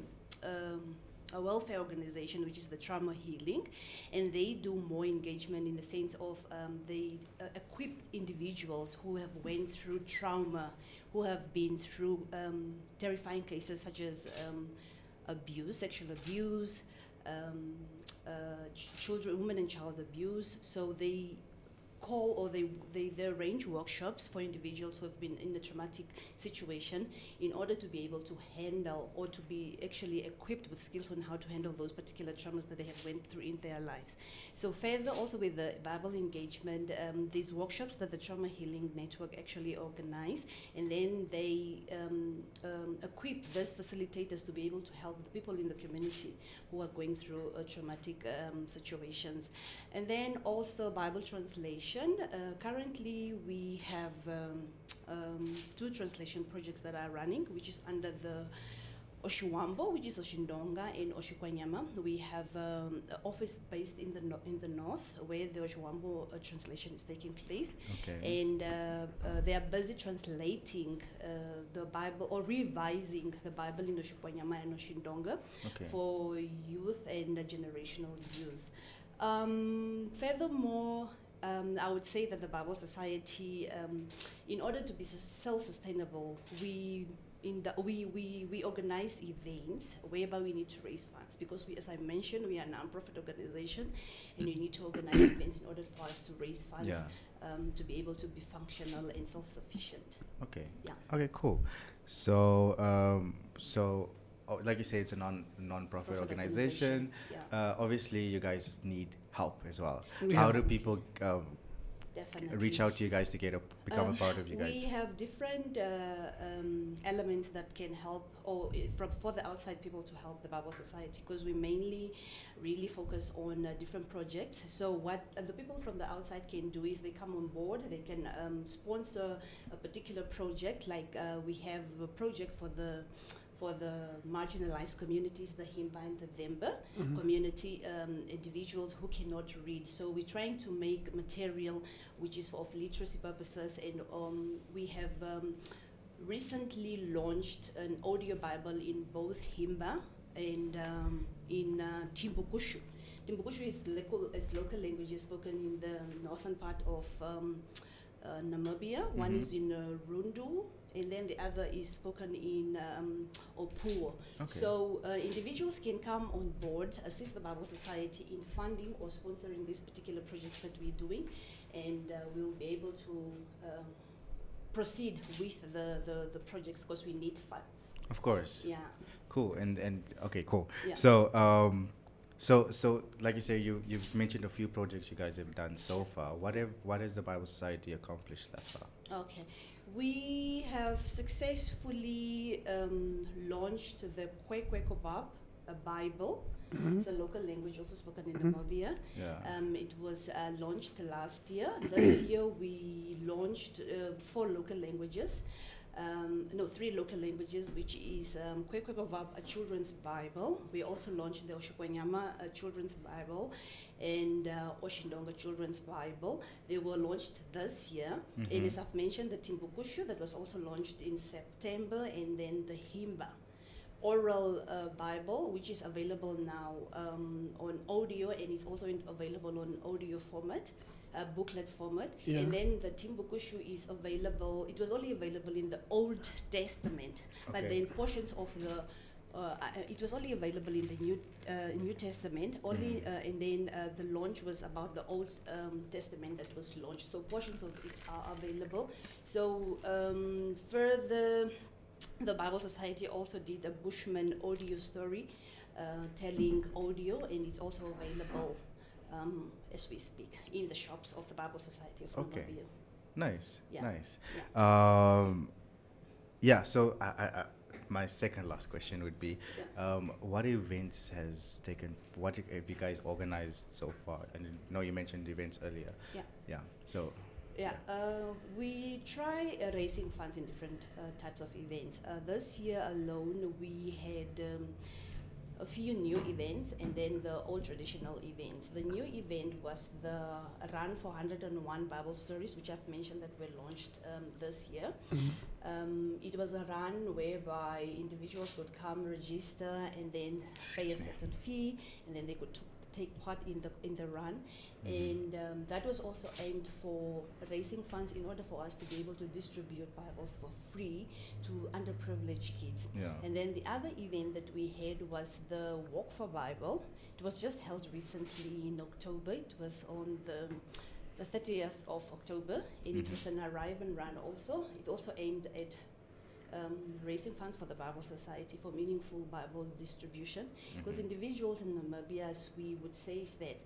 a welfare organization, which is the Trauma Healing, and they do more engagement in the sense of they equip individuals who have went through trauma, who have been through terrifying cases such as abuse, sexual abuse, children, women and child abuse. So they call, or they arrange workshops for individuals who have been in a traumatic situation in order to be able to handle, or to be actually equipped with skills on how to handle those particular traumas that they have went through in their lives. So further, also with the Bible engagement, these workshops that the Trauma Healing Network actually organize, and then they equip these facilitators to be able to help the people in the community who are going through traumatic situations. And then also Bible translation. Currently we have 2 translation projects that are running, which is under the Oshiwambo, which is Oshindonga, and Oshikwanyama. We have an office based in the north, where the Oshiwambo translation is taking place. Okay. And they are busy translating the Bible, or revising the Bible in Oshikwanyama and Oshindonga, Okay. for youth and generational use. Furthermore, I would say that the Bible Society, in order to be self-sustainable, we organize events whereby we need to raise funds, because we, as I mentioned, we are a non-profit organization, and we need to organize events in order for us to raise funds, Yeah. to be able to be functional and self-sufficient. Okay. Yeah. Okay, cool. So, like you say, it's a non-profit Profit organization. Yeah. Obviously, you guys need help as well. Yeah. How do people Definitely. reach out to you guys to become a part of you guys? We have different elements that can help, or for the outside people to help the Bible Society, because we mainly really focus on different projects. So what the people from the outside can do is they come on board, they can sponsor a particular project, like we have a project for the marginalized communities, the Himba and the Vemba community, individuals who cannot read. So we're trying to make material which is of literacy purposes, and we have recently launched an audio Bible in both Himba and in Timbukushu. Timbukushu is local languages spoken in the northern part of Namibia. One is in Rundu, and then the other is spoken in Opuo. Okay. So individuals can come on board, assist the Bible Society in funding or sponsoring these particular projects that we're doing, and we'll be able to proceed with the projects, because we need funds. Of course. Yeah. Cool. And okay, cool. Yeah. So, so like you say, you've mentioned a few projects you guys have done so far. What has the Bible Society accomplished thus far? Okay. We have successfully launched the Coca-Cola Bible. It's a local language also spoken in Namibia. Yeah. It was launched last year. This year we launched 4 local languages. 3 local languages, which is Coca-Cola, a children's Bible. We also launched the Oshikwanyama, a children's Bible, and Oshindonga children's Bible. They were launched this year. And as I've mentioned, the Timbukushu, that was also launched in September, and then the Himba oral Bible, which is available now on audio, and it's also available on audio format. Booklet format. Yeah. And then the Timbukushu is available, it was only available in the Old Testament, but Okay. then portions of the it was only available in the New Testament only, and then the launch was about the Old Testament that was launched, so portions of it are available. So further, the Bible Society also did a Bushman audio story, telling audio, and it's also available as we speak in the shops of the Bible Society of Okay. Namibia. Nice. Yeah. Nice. Yeah. Yeah. So my second last question would be, Yeah. what events what have you guys organized so far? And I know you mentioned events earlier. Yeah. Yeah. So. Yeah, we try raising funds in different types of events. This year alone, we had a few new events, and then the old traditional events. The new event was the Run for 101 Bible Stories, which I've mentioned that were launched this year. It was a run whereby individuals would come, register, and then pay a certain fee, and then they could take part in the run. And that was also aimed for raising funds in order for us to be able to distribute Bibles for free to underprivileged kids. Yeah. And then the other event that we had was the Walk for Bible. It was just held recently in October. It was on the the 30th of October, and it was an arrive and run also. It also aimed at raising funds for the Bible Society for meaningful Bible distribution. Because individuals in Namibia, as we would say, is that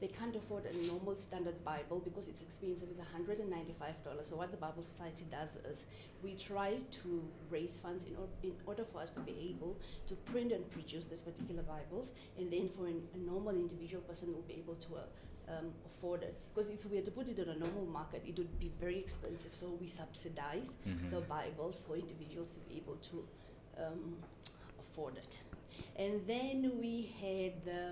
they can't afford a normal standard Bible because it's expensive. It's $195. So what the Bible Society does is we try to raise funds in order for us to be able to print and produce these particular Bibles, and then for a normal individual person will be able to afford it. Because if we were to put it on a normal market, it would be very expensive. So we subsidize the Bibles for individuals to be able to afford it. And then we had the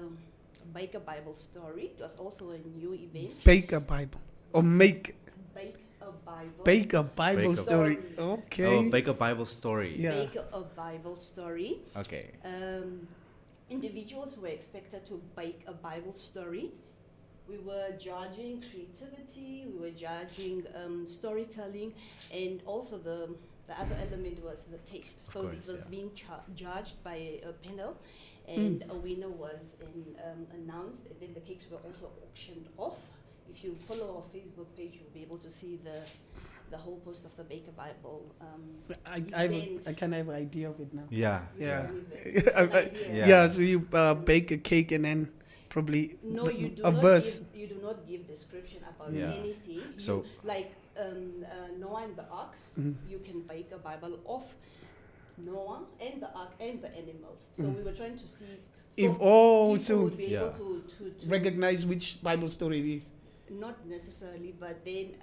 Bake a Bible Story. It was also a new event. Bake a Bible. Or make. Bake a Bible. Bake a Bible Bake a- story. Okay. Oh, Bake a Bible Story. Yeah. Bake a Bible Story. Okay. Individuals were expected to bake a Bible story. We were judging creativity, we were judging storytelling, and also the other element was the taste. Of So course, it was yeah. being judged by a panel, and a winner was announced, and then the cakes were also auctioned off. If you follow our Facebook page, you'll be able to see the whole post of the Bake a Bible. I kind of have an idea of it now. Yeah. Yeah. Yeah. Yeah, so you bake a cake and then probably No, you do a not verse. you do not give description about Yeah. anything. So- like Noah and the ark, you can bake a Bible of Noah and the ark and the animals. So we were trying to see If people also would be able Yeah. to recognize which Bible story it is. not necessarily, but then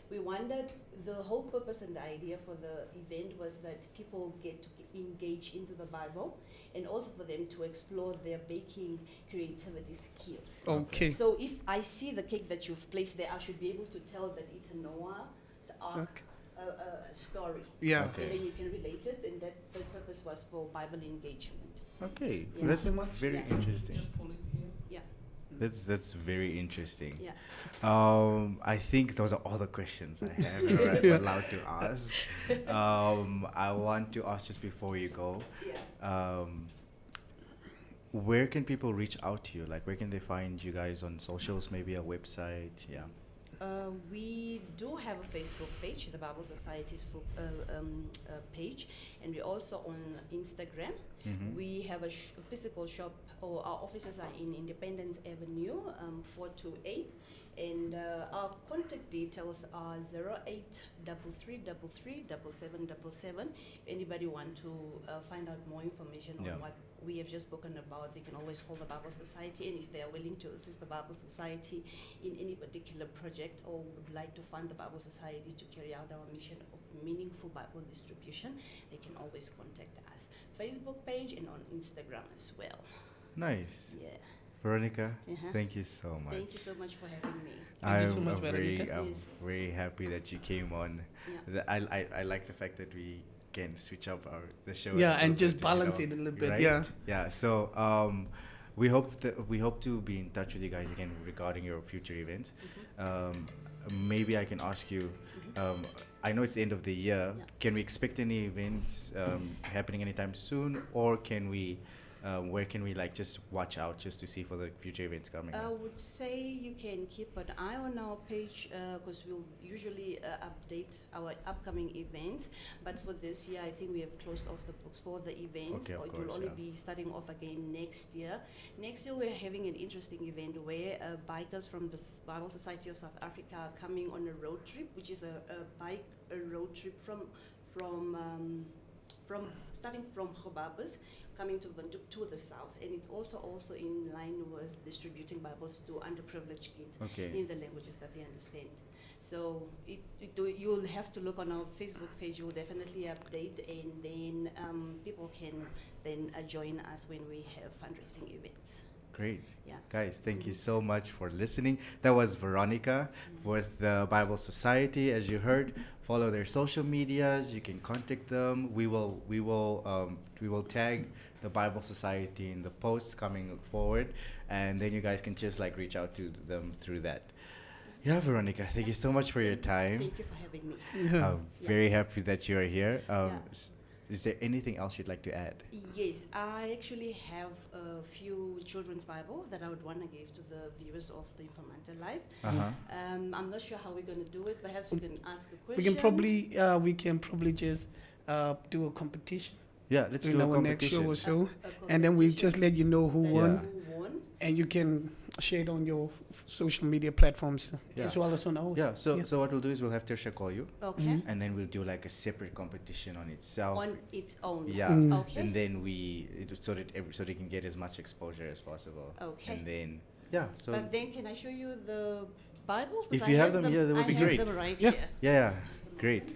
we wondered, the whole purpose and the idea for the event was that people get to engage into the Bible, and also for them to explore their baking creativity skills. Okay. So if I see the cake that you've placed there, I should be able to tell that it's a Noah's Ark story. Yeah. Okay. And then you can relate it, and that the purpose was for Bible engagement. Okay. Yeah. That's So much. very Yeah. interesting. Yeah, That's very interesting. yeah. I think those are all the questions I have I'm allowed to ask. I want to ask just before you go, Yeah. where can people reach out to you? Like, where can they find you guys on socials? Maybe a website? Yeah. We do have a Facebook page, the Bible Society's page, and we're also on Instagram. We have a physical shop, or our offices are in Independence Avenue, 428, and our contact details are 0833337777. If anybody want to find out more information Yeah. on what we have just spoken about, they can always call the Bible Society, and if they are willing to assist the Bible Society in any particular project or would like to fund the Bible Society to carry out our mission of meaningful Bible distribution, they can always contact us. Facebook page and on Instagram as well. Nice. Yeah. Veronika, Uh-huh. thank you so much. Thank you so much for having me. Thank you so much, very, Veronika. I'm Yes. very happy that you came on. Yeah. I like the fact that we can switch up the show. Yeah, a and little just bit, balance it a little bit, right? yeah. Yeah. So we hope to be in touch with you guys again regarding your future events. Maybe I can ask you. I know it's the end of the year. Yeah. Can we expect any events happening anytime soon, or can we? Where can we just watch out just to see for the future events coming I up? would say you can keep an eye on our page because we'll usually update our upcoming events. But for this year, I think we have closed off the books for the events. Okay, of It will course, only yeah. be starting off again next year. Next year, we're having an interesting event where bikers from the Bible Society of South Africa are coming on a road trip, which is a road trip from starting from Gobabis, coming to the south, and it's also in line with distributing Bibles to underprivileged kids Okay. in the languages that they understand. So you'll have to look on our Facebook page. We'll definitely update, and then people can then join us when we have fundraising events. Great. Yeah. Guys, thank you so much for listening. That was Veronika with the Bible Society. As you heard, follow their social medias. You can contact them. We will tag the Bible Society in the posts coming forward, and then you guys can just reach out to them through that. Yeah, Veronika, thank you so much for your time. Thank you for having me. Yeah. I'm very happy that you are here. Yeah. Is there anything else you'd like to add? Yes, I actually have a few children's Bible that I would want to give to the viewers of the Informata Live. Uh-huh. I'm not sure how we're going to do it. Perhaps you can ask a question. We can probably just do a competition Yeah, let's in do a our next show competition. or so, A and then we competition. just let you know who Then won, who won. and you can share it on your social media platforms Yeah. as well as on ours. Yeah, so what we'll do is we'll have Tirsha call you, Okay. Mhm. and then we'll do like a separate competition on itself. On its own. Yeah, Mm. Okay. and then so they can get as much exposure as possible. Okay. And then so But then can I show you the Bibles? 'Cause if I you have them, yeah, that would I be have great. them right Yeah. here. yeah, great.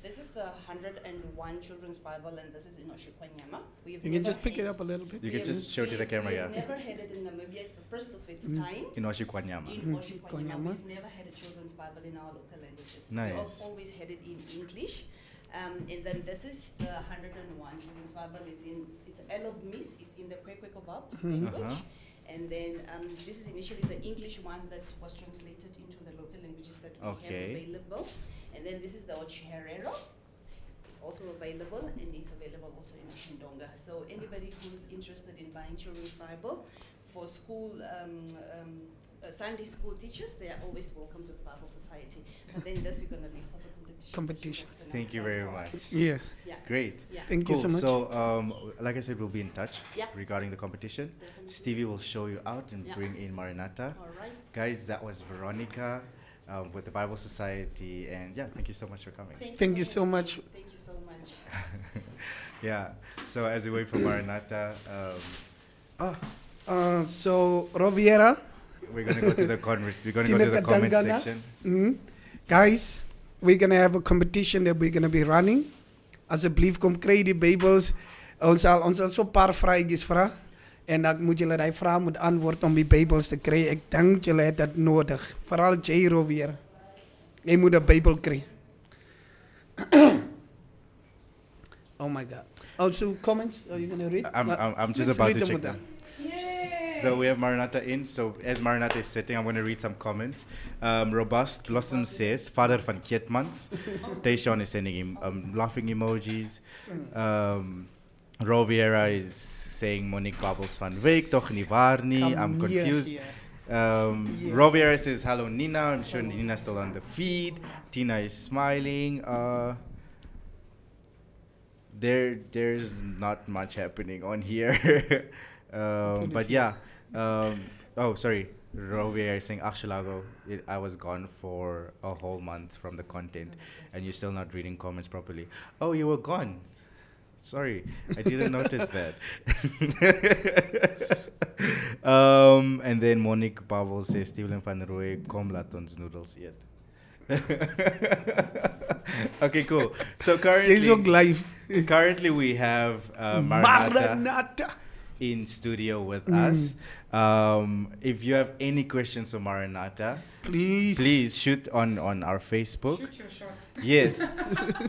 This is the 101 Children's Bible, and this is in Oshikwanyama. You can just pick it up a little bit. You can just show it to the camera, yeah. We've never had it in Namibia. It's the first of its Mm. kind. In Oshikwanyama. In Mm. Oshikwanyama. Kwanyama. We've never had a children's Bible in our local languages. Nice. We've always had it in English. And then this is the 101 Children's Bible. It's Elobmis. It's in the Kwekwekobab language. Uh-huh. And then this is initially the English one that was translated into the local languages that we Okay. have available. And then this is the Ochiherero. It's also available, and it's available also in Oshindonga. So anybody who's interested in buying children's Bible for school, Sunday school teachers, they are always welcome to the Bible Society. And then this we're going to be for the Competition. that's gonna Thank you be very for- much. Yes. Yeah. Great. Yeah. Thank Cool. you so much. So, like I said, we'll be in touch Yeah. regarding the competition. Definitely. Stevie will show you out and Yeah. bring in Maranatha. All right. Guys, that was Veronika with the Bible Society. And yeah, thank you so much for coming. Thank you so much. Thank you so much. Yeah. So, as we wait for Maranatha, So Roviera, we're going to go to the we're going to go to the Tinaka comment Tangana. section. Guys, we're gonna have a competition that we're gonna be running. Asseblief kom kry die Bybels. Ons sal so 'n paar vraagjies vra en dan moet julle daai vrae moet antwoord om die Bybels te kry. Ek dink julle het dit nodig. Veral Jairo weer. Jy moet 'n Bybel kry. Oh my God. Also comments? Are you gonna read? I'm just Let's about read to them check with them. them. So we have Maranatha in. So as Maranatha is sitting, I'm going to read some comments. Robust Blossom says, Father van Kietmans. Tayshawn is sending him laughing emojis. Roviera is saying Monique Bubbles van Week, toch nie waar nie. I'm Come here, confused. here. Roviera says, hello Nina. I'm sure Nina's still on the feed. Tina is smiling. There's not much happening on here. But yeah, oh sorry, Rovier is saying Scharlarco, I was gone for a whole month from the content and you're still not reading comments properly. Oh, you were gone. Sorry, I didn't notice that. And then Monique Pavel says Steven van Rooij, kom laat ons noodles eet. Okay, cool. So Jy's ook live. currently we have Maranatha Maranatha. in studio with us. If you have any questions for Maranatha, please shoot on our Facebook. Shoot your shot. Yes.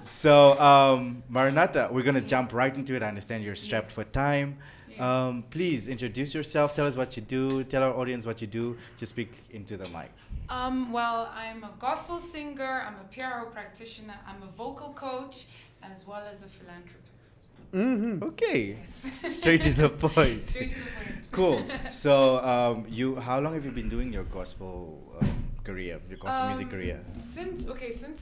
So Maranatha, we're gonna jump right into it. I understand you're strapped Yes. for time. Yes. Please introduce yourself. Tell us what you do. Tell our audience what you do. Just speak into the mic. Well, I'm a gospel singer, I'm a PRO practitioner, I'm a vocal coach, as well as a philanthropist. Okay. Yes. Straight to the point. Straight to the point. Cool. So how long have you been doing your gospel career, your gospel music career? Since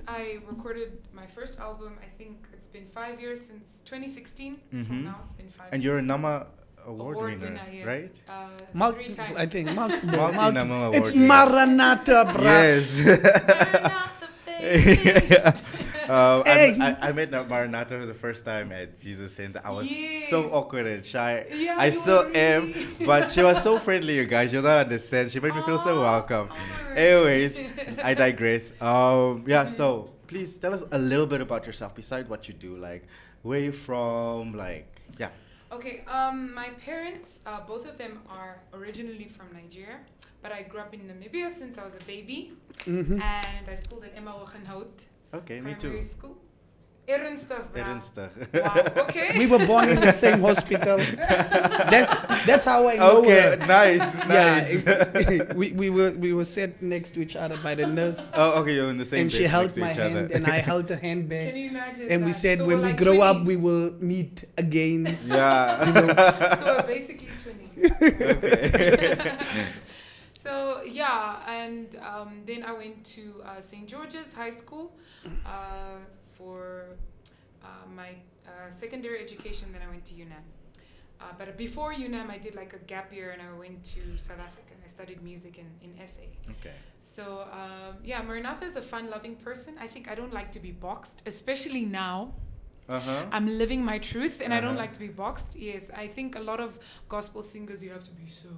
I recorded my first album, I think it's been 5 years since 2016 till now. It's been 5 years. And you're a NAMA award winner, yes. right? 3 times. I think multiple. Multi-NAMA award It's winner. Maranatha, bruh. Yes. Maranatha, baby. Hey. I met Maranatha for the first time at Jesus Center. I was Yes. so awkward and shy. Yeah, I you still were am, really. but she was so friendly, you guys. You'll not understand. She made me feel so Aw, welcome. alright. Anyways, I digress. Yeah, so please tell us a little bit about yourself besides what you do. Like, where you from? Like, yeah. Okay, my parents, both of them are originally from Nigeria, but I grew up in Namibia since I was a baby, and I schooled at Emma Hout Okay, me too. Primary School. Ernstig, bro. Ernstig. Wow, okay. We were born in the same hospital. That's how I know Okay, her. nice, nice. Yeah, we were sat next to each other by the nurse, Oh, okay, you're in the same and she bed held next to my each hand, other. and I held her hand back. Can you imagine And we that? said, So when we're we like grow up, 20s. we will meet again. Yeah. So we're basically 20s. Okay. So yeah, and then I went to St. George's High School for my secondary education. Then I went to UNAM. But before UNAM, I did like a gap year, and I went to South Africa. I studied music in SA. Okay. So yeah, Maranatha is a fun-loving person. I think I don't like to be boxed, especially now. Uh-huh. I'm living my truth, and I don't Uh-huh. like to be boxed. Yes, I think a lot of gospel singers, you have to be so,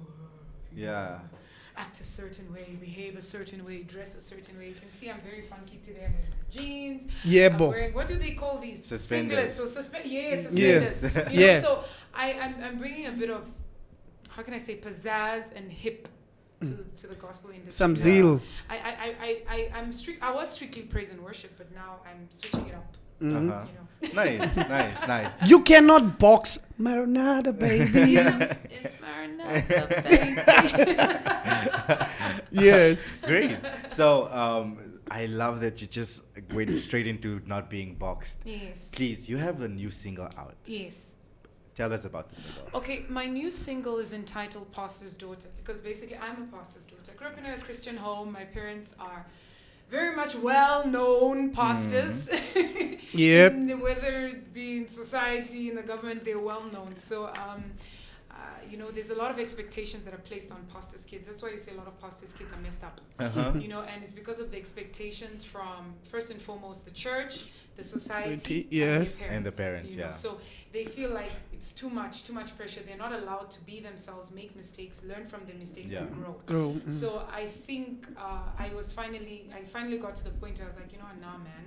you Yeah. know, act a certain way, behave a certain way, dress a certain way. You can see I'm very funky today. I'm wearing jeans. Yeah, I'm bo. wearing, what do they call these? Suspenders. Singlets. So Yes. suspenders. You Yeah. know, so I'm bringing a bit of, how can I say, pizzazz and hip to the gospel industry. Some Yeah. zeal. I was strictly praise and worship, but now I'm switching it up. Mhm. Uh-huh. You know. Nice, nice, nice. You cannot box Maranatha, baby. It's Maranatha, baby. Yes. Great. So, I love that you just went straight into not being boxed. Yes. Please, you have a new single out. Yes. Tell us about the single. Okay, my new single is entitled Pastor's Daughter, because basically I'm a pastor's daughter. I grew up in a Christian home. My parents are very much well-known pastors. Yep. Whether it be in society, in the government, they're well-known. So, you know, there's a lot of expectations that are placed on pastors' kids. That's why you see a lot of pastors' kids are messed up. Uh-huh. You know, and it's because of the expectations from, first and foremost, the church, the society, Society, yes. And the parents, you know. yeah. So they feel like it's too much pressure. They're not allowed to be themselves, make mistakes, learn from their mistakes, and Yeah. grow. Grow. So I think I finally got to the point where I was like, you know what, nah, man.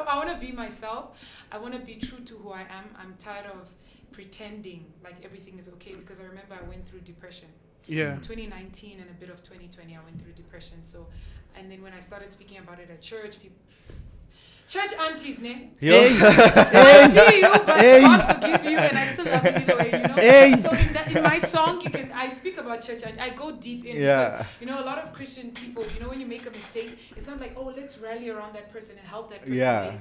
I want to be myself. I want to be true to who I am. I'm tired of pretending like everything is okay, because I remember I went through depression. Yeah. 2019 and a bit of 2020, I went through depression. So, and then when I started speaking about it at church, church aunties, ne? Hey. I see you, but Hey. God forgive you, and I still love you either way, you know? Hey. So in my song, I speak about church, and I go deep in, Yeah. because, you know, a lot of Christian people, you know, when you make a mistake, it's not like, oh, let's rally around that person and help that person. Yeah.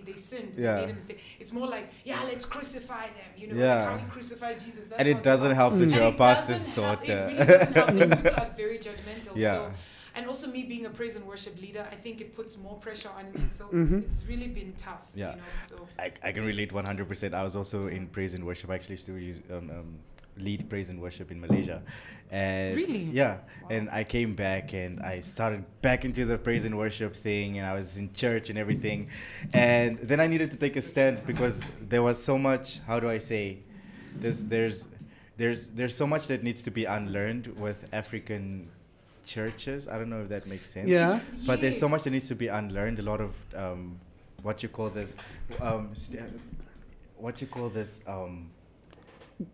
They sinned, Yeah. they made a mistake. It's more like, yeah, let's crucify them, you know, Yeah. like how we crucified Jesus. That's And how it doesn't they help that And you're a it pastor's doesn't help- daughter. It really doesn't help. And people are very judgmental. Yeah. So, and also me being a praise and worship leader, I think it puts more pressure on me. So it's really been tough. Yeah. You know, so I can relate 100%. I was also in praise and worship. I actually still use lead praise and worship in Malaysia. And Really? Yeah. Wow. And I came back and I started back into the praise and worship thing, and I was in church and everything. And then I needed to take a stand because there was so much, how do I say, there's so much that needs to be unlearned with African churches. I don't know if that makes sense. Yeah. But there's so Yes. much that needs to be unlearned. A lot of what you call this,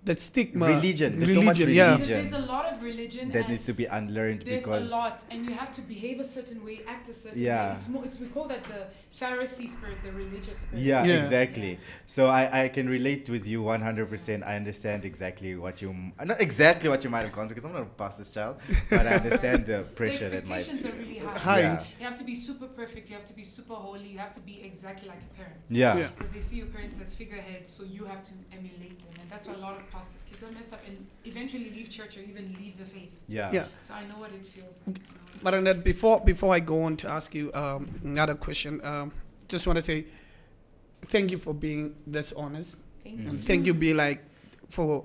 The stigma. Religion. There's so much yeah. religion. there's a lot of religion that and needs to be unlearned there's because a lot, and you have to behave a certain way, act a certain Yeah. way. We call that the Pharisee spirit, the religious spirit. yeah, Yeah. exactly. So I can relate with you 100%. I understand exactly what you not exactly what you might have gone through, because I'm not a pastor's child, but I understand the The pressure that might. expectations are really high. High. Yeah. You have to be super perfect. You have to be super holy. You have to be exactly like your parents. Yeah. Yeah. Because they see your parents as figureheads, so you have to emulate them, and that's why a lot of pastors' kids are messed up and eventually leave church or even leave the faith. Yeah. Yeah. So I know what it feels like. you know. Maranatha, before I go on to ask you another question, just want to say thank you for being this honest, Thank Mm. you. and thank you for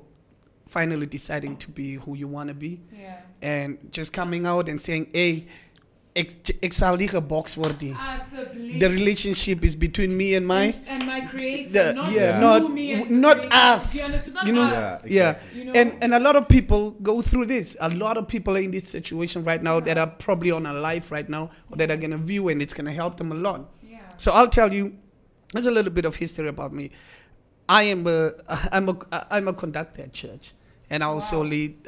finally deciding to be who you want to be, Yeah. and just coming out and saying, hey, ek sal nie geboks word nie. Asseblief. The relationship is between me and my and my creator, the- not yeah, you, me, and not creator. us. Do you understand? Not You know? us. Yeah. yeah. You know? And a lot of people go through this. A lot of people are in this situation right now that are probably on a live right now, or that are gonna view, and it's gonna help them a lot. yeah. So I'll tell you, there's a little bit of history about me. I'm a conductor at church, and I also Wow. lead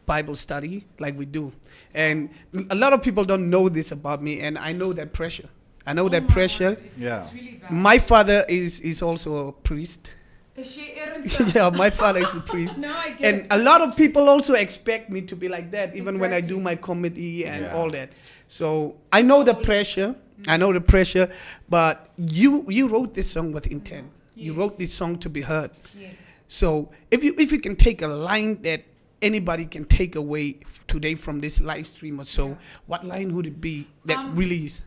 Bible study like we do. And a lot of people don't know this about me, and I know that pressure. I know Oh that my pressure. word, Yeah. It's really bad. My father is also a priest. Is she errands? Yeah, my father is a priest. No, I get And it. a lot of people also expect me to be like that, even when I do Exactly. my comedy and Yeah. all that. So I know the pressure. I know the pressure, but you wrote this song with intent. You wrote Yes. this song to be heard. Yes. So if you can take a line that anybody can take away today from this live stream or so, Yeah. what line would it be that Um, really is?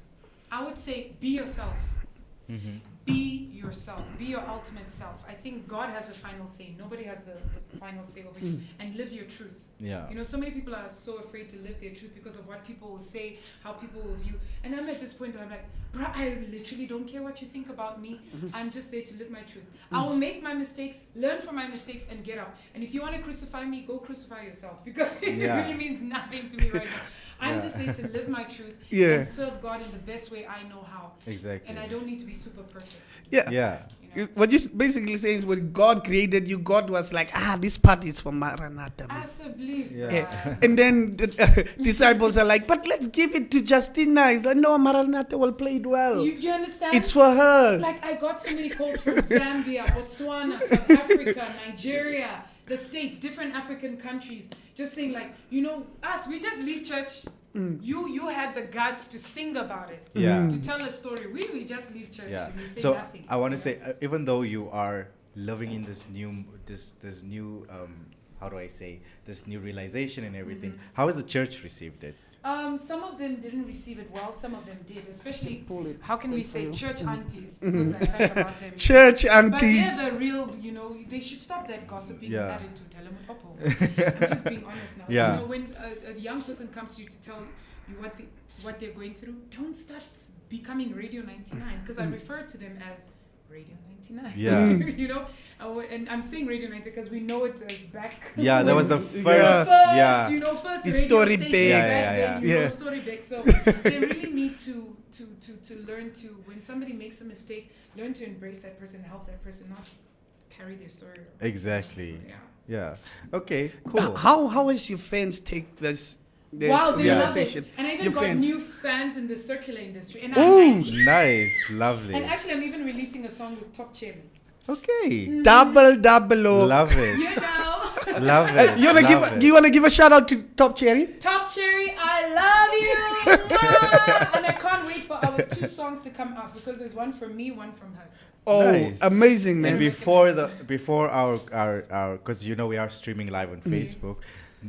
I would say be yourself. Mm-hmm. Be yourself. Be your ultimate self. I think God has the final say. Nobody has the final say over you. And live your truth. Yeah. You know, so many people are so afraid to live their truth because of what people will say, how people will view. And I'm at this point where I'm like, bruh, I literally don't care what you think about me. I'm just there to live my truth. I will make my mistakes, learn from my mistakes, and get up. And if you want to crucify me, go crucify yourself because it Yeah. really means nothing to me right now. I'm Yeah. just there to live my truth Yeah. and serve God in the best way I know how. Exactly. And I don't need to be super perfect. Yeah. Yeah. You know? What you basically saying is when God created you, God was like, this part is for Maranatha. man." As a belief, Yeah. Yeah. And then the disciples are like, but let's give it to Justina. He's like, no, Maranatha will play it well. You understand? It's for her. Like I got so many calls from Zambia, Botswana, South Africa, Nigeria, the States, different African countries, just saying like, you know, us, we just leave church. You had the guts to sing about it. Yeah. To tell a story. We just leave church Yeah. and we say So nothing. I want to you know? say, even though you are living in this new how do I say, this new realization and everything, how has the church received it? Some of them didn't receive it well, some of them did, especially Pull it. how can we say church aunties because I talk about them. Church But aunties. they're the real, you know, they should stop that gossiping Yeah. attitude. Tell them I'm just being honest now. Yeah. You know, when a young person comes to you to tell you what they're going through, don't start becoming Radio 99 because I refer to them as Radio 99. Yeah. You know, and I'm saying Radio 99 because we know it as back. Yeah, that was the Yeah. first. First, Yeah. you know, first The radio story station big. back Yeah, yeah, then, you yeah. know, story big. So they really need to learn to, when somebody makes a mistake, learn to embrace that person, help that person, not carry their story around. Exactly. So, yeah. Yeah. Okay. Cool. How is your fans take this Wow, they love realization? it. And I even Your got fans. new fans in the circular industry. And Ooh. Nice. Lovely. and actually, I'm even releasing a song with Top Cherry. Okay. Double O. Love it. You know? Love it. You wanna Love it. do you wanna give a shout out to Top Cherry? Top Cherry, I love you. Mwah. And I can't wait for our 2 songs to come out because there's one from me, one from her. So. Oh, Nice. amazing, And man. before our because you know we are streaming live on Facebook.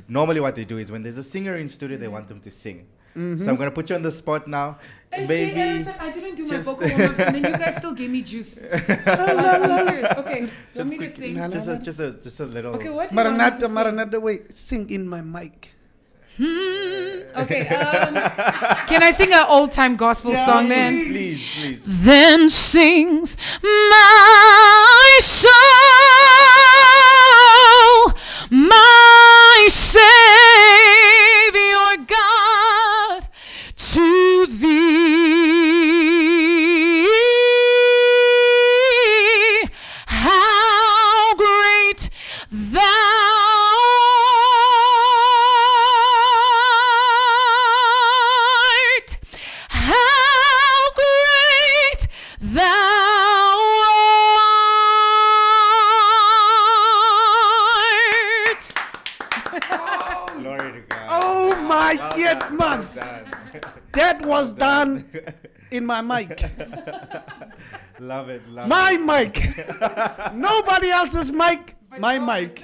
Normally what they do is when there's a singer in studio they want them to sing. So I'm gonna put you on the spot now. And Baby, I didn't do my just- vocal warm-ups and then you guys still gave me juice. I'm serious. Okay, you want me to quick- sing? La, la, just a little. Okay, what do you want me to sing? Maranatha, wait, sing in my mic. Okay, can I sing an old-time gospel song then? Please. Then sings my soul, my Savior God, to thee. How great thou art! How great thou art! Glory to God. Oh my Well God, done, man. well done. That was done in my mic. Love it. Love My it. mic. Nobody else's mic. My mic.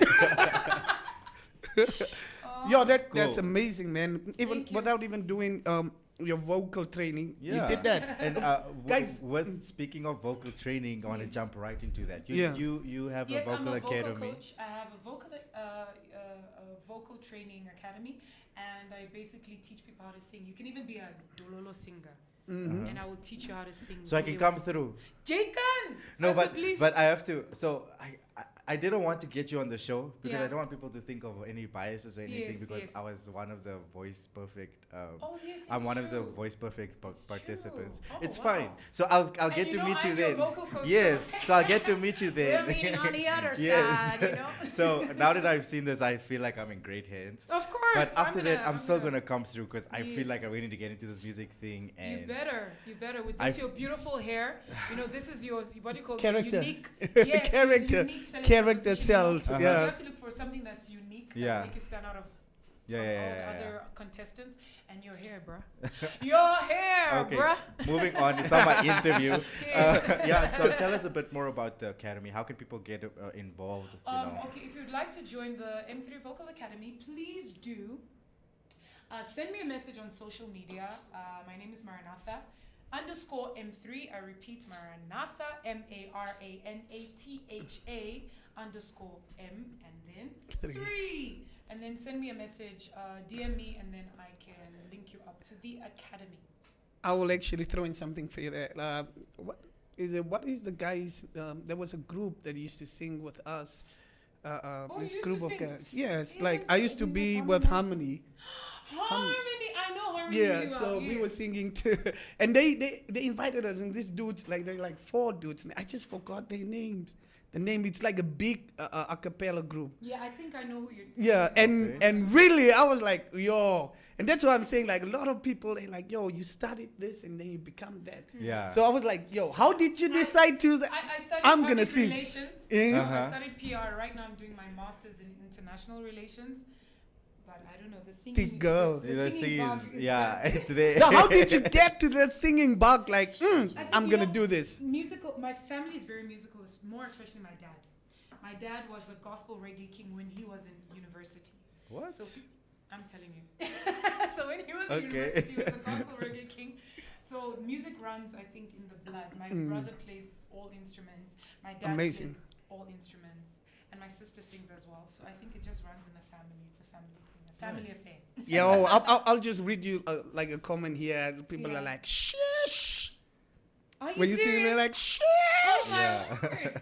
Yo, that's Cool. amazing, man. Even Thank you. without even doing your vocal training, Yeah. you did that. And Guys. speaking of vocal training, I want to jump right into that. Yeah. You have Yes, a vocal I'm a vocal academy. coach. I have a vocal training academy, and I basically teach people how to sing. You can even be a dololo singer, and I will teach you how to sing. So I can really come well. through. Jacob! No, possibly. but I have to. So I didn't want to get you on the show because Yeah. I don't want people to think of any biases or anything Yes, because yes. I was one of the Voice Perfect. Oh yes, I'm it's one of the true. Voice Perfect It's participants. true. Oh, It's wow. fine. So I'll And get you to know meet you I'm your then. vocal coach, Yes. so- So I'll get to meet you then. We're meeting on the other Yes. side, you know. So now that I've seen this, I feel like I'm in great hands. Of course. course. But after that, I'm still gonna. gonna come through because I feel Yes. like I really need to get into this music thing. And You better. With I this, f- your beautiful hair. You know, this is your, what do you call it? Character. Unique. Yes, Character. Unique selling Character proposition, sells, You yeah. have to look for something that's unique that Yeah. make you stand out of Yeah, from yeah, all yeah, the yeah, other contestants. And your hair, bruh. Your hair, okay, bruh. moving on. It's not my interview. Yes. Yeah, so tell us a bit more about the academy. How can people get involved? You know? Okay, if you'd like to join the M3 Vocal Academy, please do. Send me a message on social media. My name is Maranatha _ M3. I repeat, Maranatha, MARANATHA _ M and then 3. And then send me a message, DM me, and then I can link you up to the academy. I will actually throw in something for you there. What is the guys? There was a group that used to sing with us. you This used group to of sing? guys. Yes, Yeah, like I so used to you be was with Harmony Harmony. Harmony, I know Harmony. Yeah, really well, so we were yes. singing too, and they invited us, and these dudes they're like 4 dudes. And I just forgot their names. The name, it's like a big a cappella group. Yeah, I think I know who you're. Yeah, and Okay. and really, I was like, yo, and that's why I'm saying, like, a lot of people, they're like, yo, you started this and then you become that. Yeah. So I was like, yo, how did you decide to? I studied I'm gonna public sing. relations. Yeah. Uh-huh. I studied PR. Right now, I'm doing my master's in international relations. But I don't know the singing. girl. The singing bug is yeah, just- it's there. Now, how did you get to the singing bug? Like, I think, I'm you gonna know, do this. Musical. My family is very musical. More especially my dad. My dad was the gospel reggae king when he was in university. What? So I'm telling you. So when he was Okay. in university, he was the gospel reggae king. So music runs, I think, in the blood. My brother plays all instruments. My dad Amazing. plays all instruments, and my sister sings as well. So I think it just runs in the family. It's a family thing, a family Nice. affair. Yo, I'll just read you like a comment here. People Yeah. are like, shush. Are you When you sing, serious? they're like, shush. Oh my Yeah. word.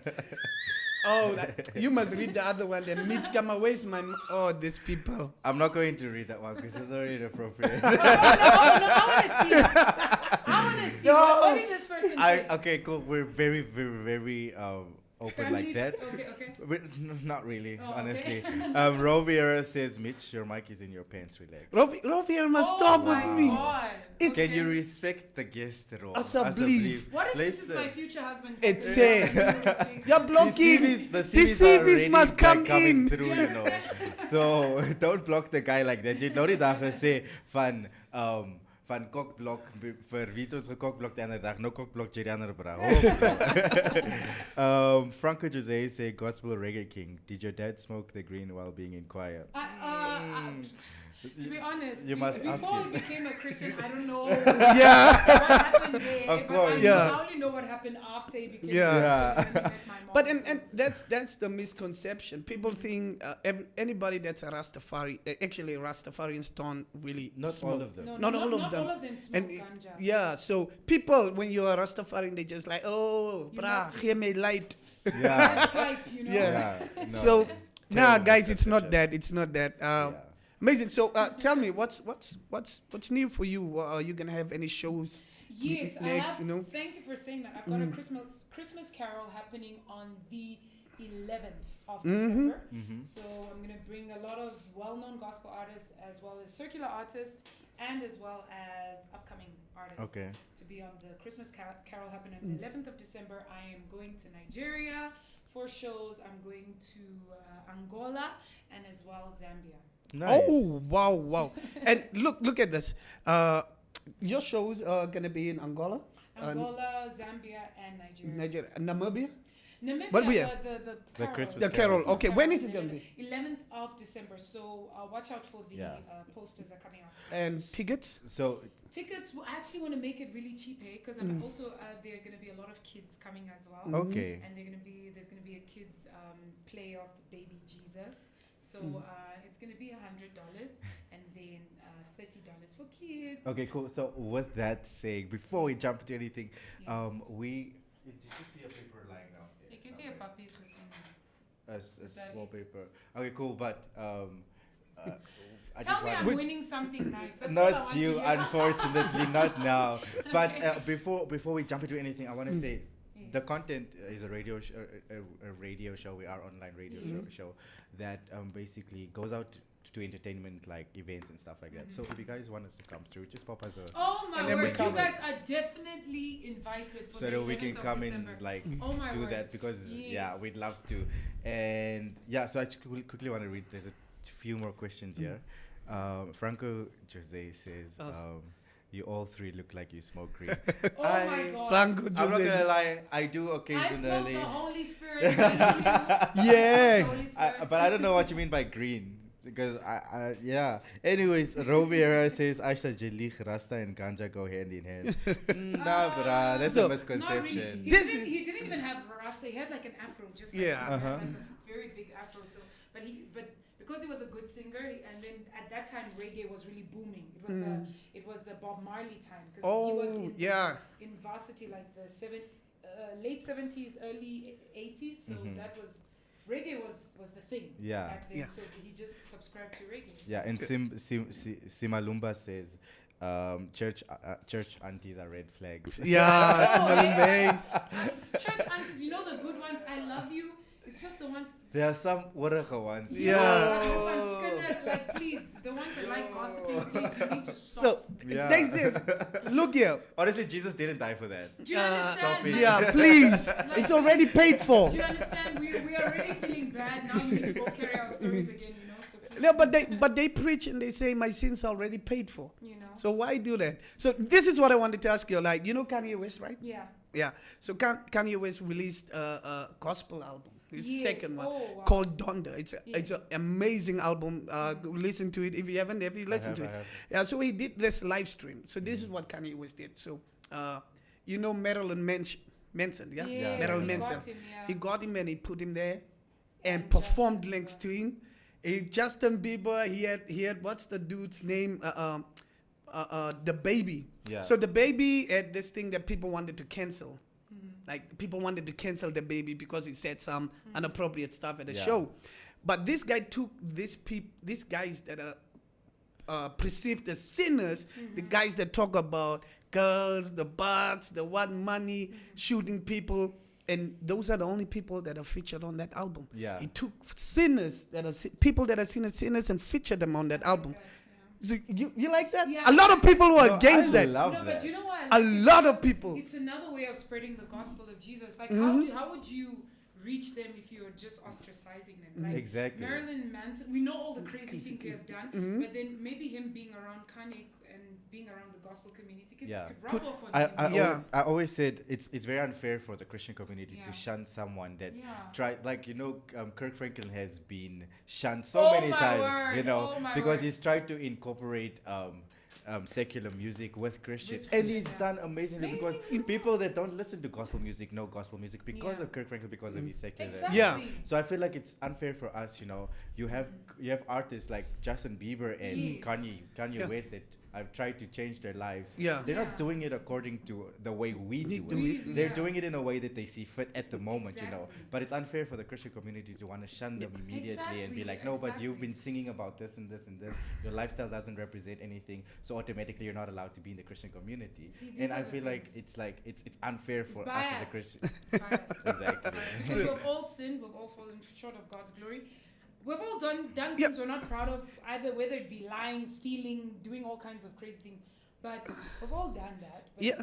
Oh, you must read the other one. Then Mitch, come away, my. Oh, these people. I'm not going to read that one because it's already inappropriate. Oh, no, I want to see. I want to see. No. What did this person say? Okay, cool. We're very, very, very open Family- like that. Okay. Not really, Oh, honestly. okay. Roviera says, Mitch, your mic is in your pants. Relax. Rovier must Oh stop my with me. God. It- Can Okay. you respect the guest role? Asabli. What if this is Listen. my future husband? It's Okay. You're The blocking. CVs, the These CVs, are CVs already, must come like, coming in. through, you know. So don't block the guy like that. Jy nou die dag gesê van kokblok vir wie het ons gekokblok die ander dag. Nou kokblok jy die ander bra. Franco Jose say gospel reggae king. Did your dad smoke the green while being in choir? To be honest, You must ask before him. I became a Christian, I don't know Yeah. what happened there. Of but course. Yeah. I only know what happened after he became Yeah. a Christian. And he met my mom, But so- and that's the misconception. People think anybody that's a Rastafari, actually Rastafarians don't really Not smoke. all of them. No, Not not all of them. All of them smoke And ganja. yeah, so people when you're a Rastafarian, they just like, oh, You brah, must be- give me light. Yeah. That pipe, you know. Yeah. No. So nah, Terrible guys, it's not misconception. that. It's not that. Yeah. Amazing. So tell me, what's new for you? Are you gonna have any shows? Yes, I next, have. you know? Thank you for saying that. I've got a Christmas carol happening on the 11th of December. Mhm. So I'm going to bring a lot of well-known gospel artists as well as circular artists and as well as upcoming artists Okay. to be on the Christmas carol happening on the 11th of December. I am going to Nigeria for shows. I'm going to Angola and as well Zambia. Nice. Oh wow! And look at this. Your shows are gonna be in Angola, Angola, Zambia, and Nigeria. Nigeria, Namibia. Namibia, What we the carol. Christmas The carol. Christmas Okay, when is it gonna be? 11th of December. So watch out for the Yeah. posters are coming out. And tickets. So Tickets, I actually want to make it really cheap, because I'm also there are going to be a lot of kids coming as well. okay. And there's going to be a kids play of baby Jesus. So it's going to be $100 and then $30 for kids. Okay, cool. So with that saying, before we jump into anything, Yes. did you see a paper lying down there? You can take a puppy because As that it? wallpaper. Okay, cool. But I tell just me want I'm winning something nice. That's all I not want you, to hear. unfortunately, not now. But before we jump into anything, I want to say Yes. the content is a radio a radio show. We are online radio show that basically goes out to entertainment like events and stuff like that. So if you guys want us to come through, just pop us a Oh my And then we word! come You guys are definitely invited for so the that we can 11th of come December. and like Oh my do word. that because yeah, Yes. we'd love to. And yeah, so I quickly want to read. There's a few more questions here. Franco Jose says, "You all three look like you smoke green." Oh my God! Franco I'm not Jose. gonna lie, I do I smoke occasionally. the Holy Spirit. Thank you. Yeah. The Holy Spirit. But I don't know what you mean by green. Because yeah. Anyways, Roviera says Aisha Jelig, Rasta and Ganja go hand in hand. Nah, bruh, that's So- a Not really. misconception. He This didn't, is- he didn't even have Rasta. He had like an afro, just like Yeah. that, like a very big afro. So, but because he was a good singer, and then at that time reggae was really booming. It was the Bob Marley time because he was Oh, in, yeah. in varsity like the late 70s, early 80s. So that was reggae was the thing. Yeah. Back then. Yeah. So he just subscribed to reggae. Yeah, and Simalumba says, church aunties are red flags. Yeah, Oh, Simalumbe. Church aunties, you know the good ones. I love you. It's just the ones. There are some warrior ones. Yeah. Like, please, the ones that like gossiping, please, you need to stop. So, Yeah. there's this. Look here. Honestly, Jesus didn't die for that. Do you understand? stop it. Like, Yeah, please. It's already paid for. Do you understand? We are already feeling bad. Now you need to go carry our stories again, you know? So please, No, but they preach and they say my sins are already paid for. you know? So why do that? So this is what I wanted to ask you. Like, you know Kanye West, right? Yeah. Yeah. So Kanye West released a gospel album. His Yes. second one Oh, wow. called Donda. It's Yes. an amazing album. Listen to it if you haven't. Have you listened to I it? have. Yeah. So he did this live stream. So this is what Kanye West did. So you know Marilyn Manson, yeah? Yes, Marilyn he Manson. got him, yeah. He got him and he put him there And and performed Justin links Bieber. to him. Justin Bieber. He had what's the dude's name? The Baby. Yeah. So the Baby had this thing that people wanted to cancel. Like people wanted to cancel the Baby because he said some inappropriate stuff at the Yeah. show. But this guy took these guys that are perceived as sinners, the guys that talk about girls, the butts, the what money, shooting people, and those are the only people that are featured on that album. Yeah. He took sinners that are people that are seen as sinners and featured them on that album. Okay, So you like that? Yeah. A lot of people were No, against I that. love no, that. but you know what? A Like, lot it's- of people. It's another way of spreading the gospel of Jesus. Like, Mm-hmm. how would you reach them if you're just ostracizing them? Like, Exactly. Marilyn Manson, we know all the crazy things he has done, Mm-hmm. but then maybe him being around Kanye and being around the gospel community could, Yeah. could rub Could- off on I, him. I, Yeah. always, I always said it's very unfair for the Christian community Yeah. to shun someone that Yeah. tried, like, you know, Kirk Franklin has been shunned so Oh many my times, word, you know, oh my because word. he's tried to incorporate secular music with Christian, With and Christian, he's yeah. done amazingly because Amazingly. people that don't listen to gospel music know gospel music because Yeah. of Kirk Franklin, because of his secular. Exactly. Yeah. So I feel like it's unfair for us, you know. You have artists like Justin Bieber and Yes. Kanye Yeah. West that have tried to change their lives. Yeah. They're Yeah. not doing it according to the way we We do do it. it. They're Yeah. doing it in a way that they see fit at the moment, you know. Exactly. But it's unfair for the Christian community to want to shun them immediately and be Exactly, like, no, but you've exactly. been singing about this and this and this. Your lifestyle doesn't represent anything, so automatically you're not allowed to be in the Christian community. See, these And are I the feel like things. it's unfair for us as a biased. Christian. Biased. Exactly. Because we've all sinned, we've all fallen short of God's glory. We've all done Yeah. things we're not proud of, either whether it be lying, stealing, doing all kinds of crazy things. But we've all done that. But Yeah.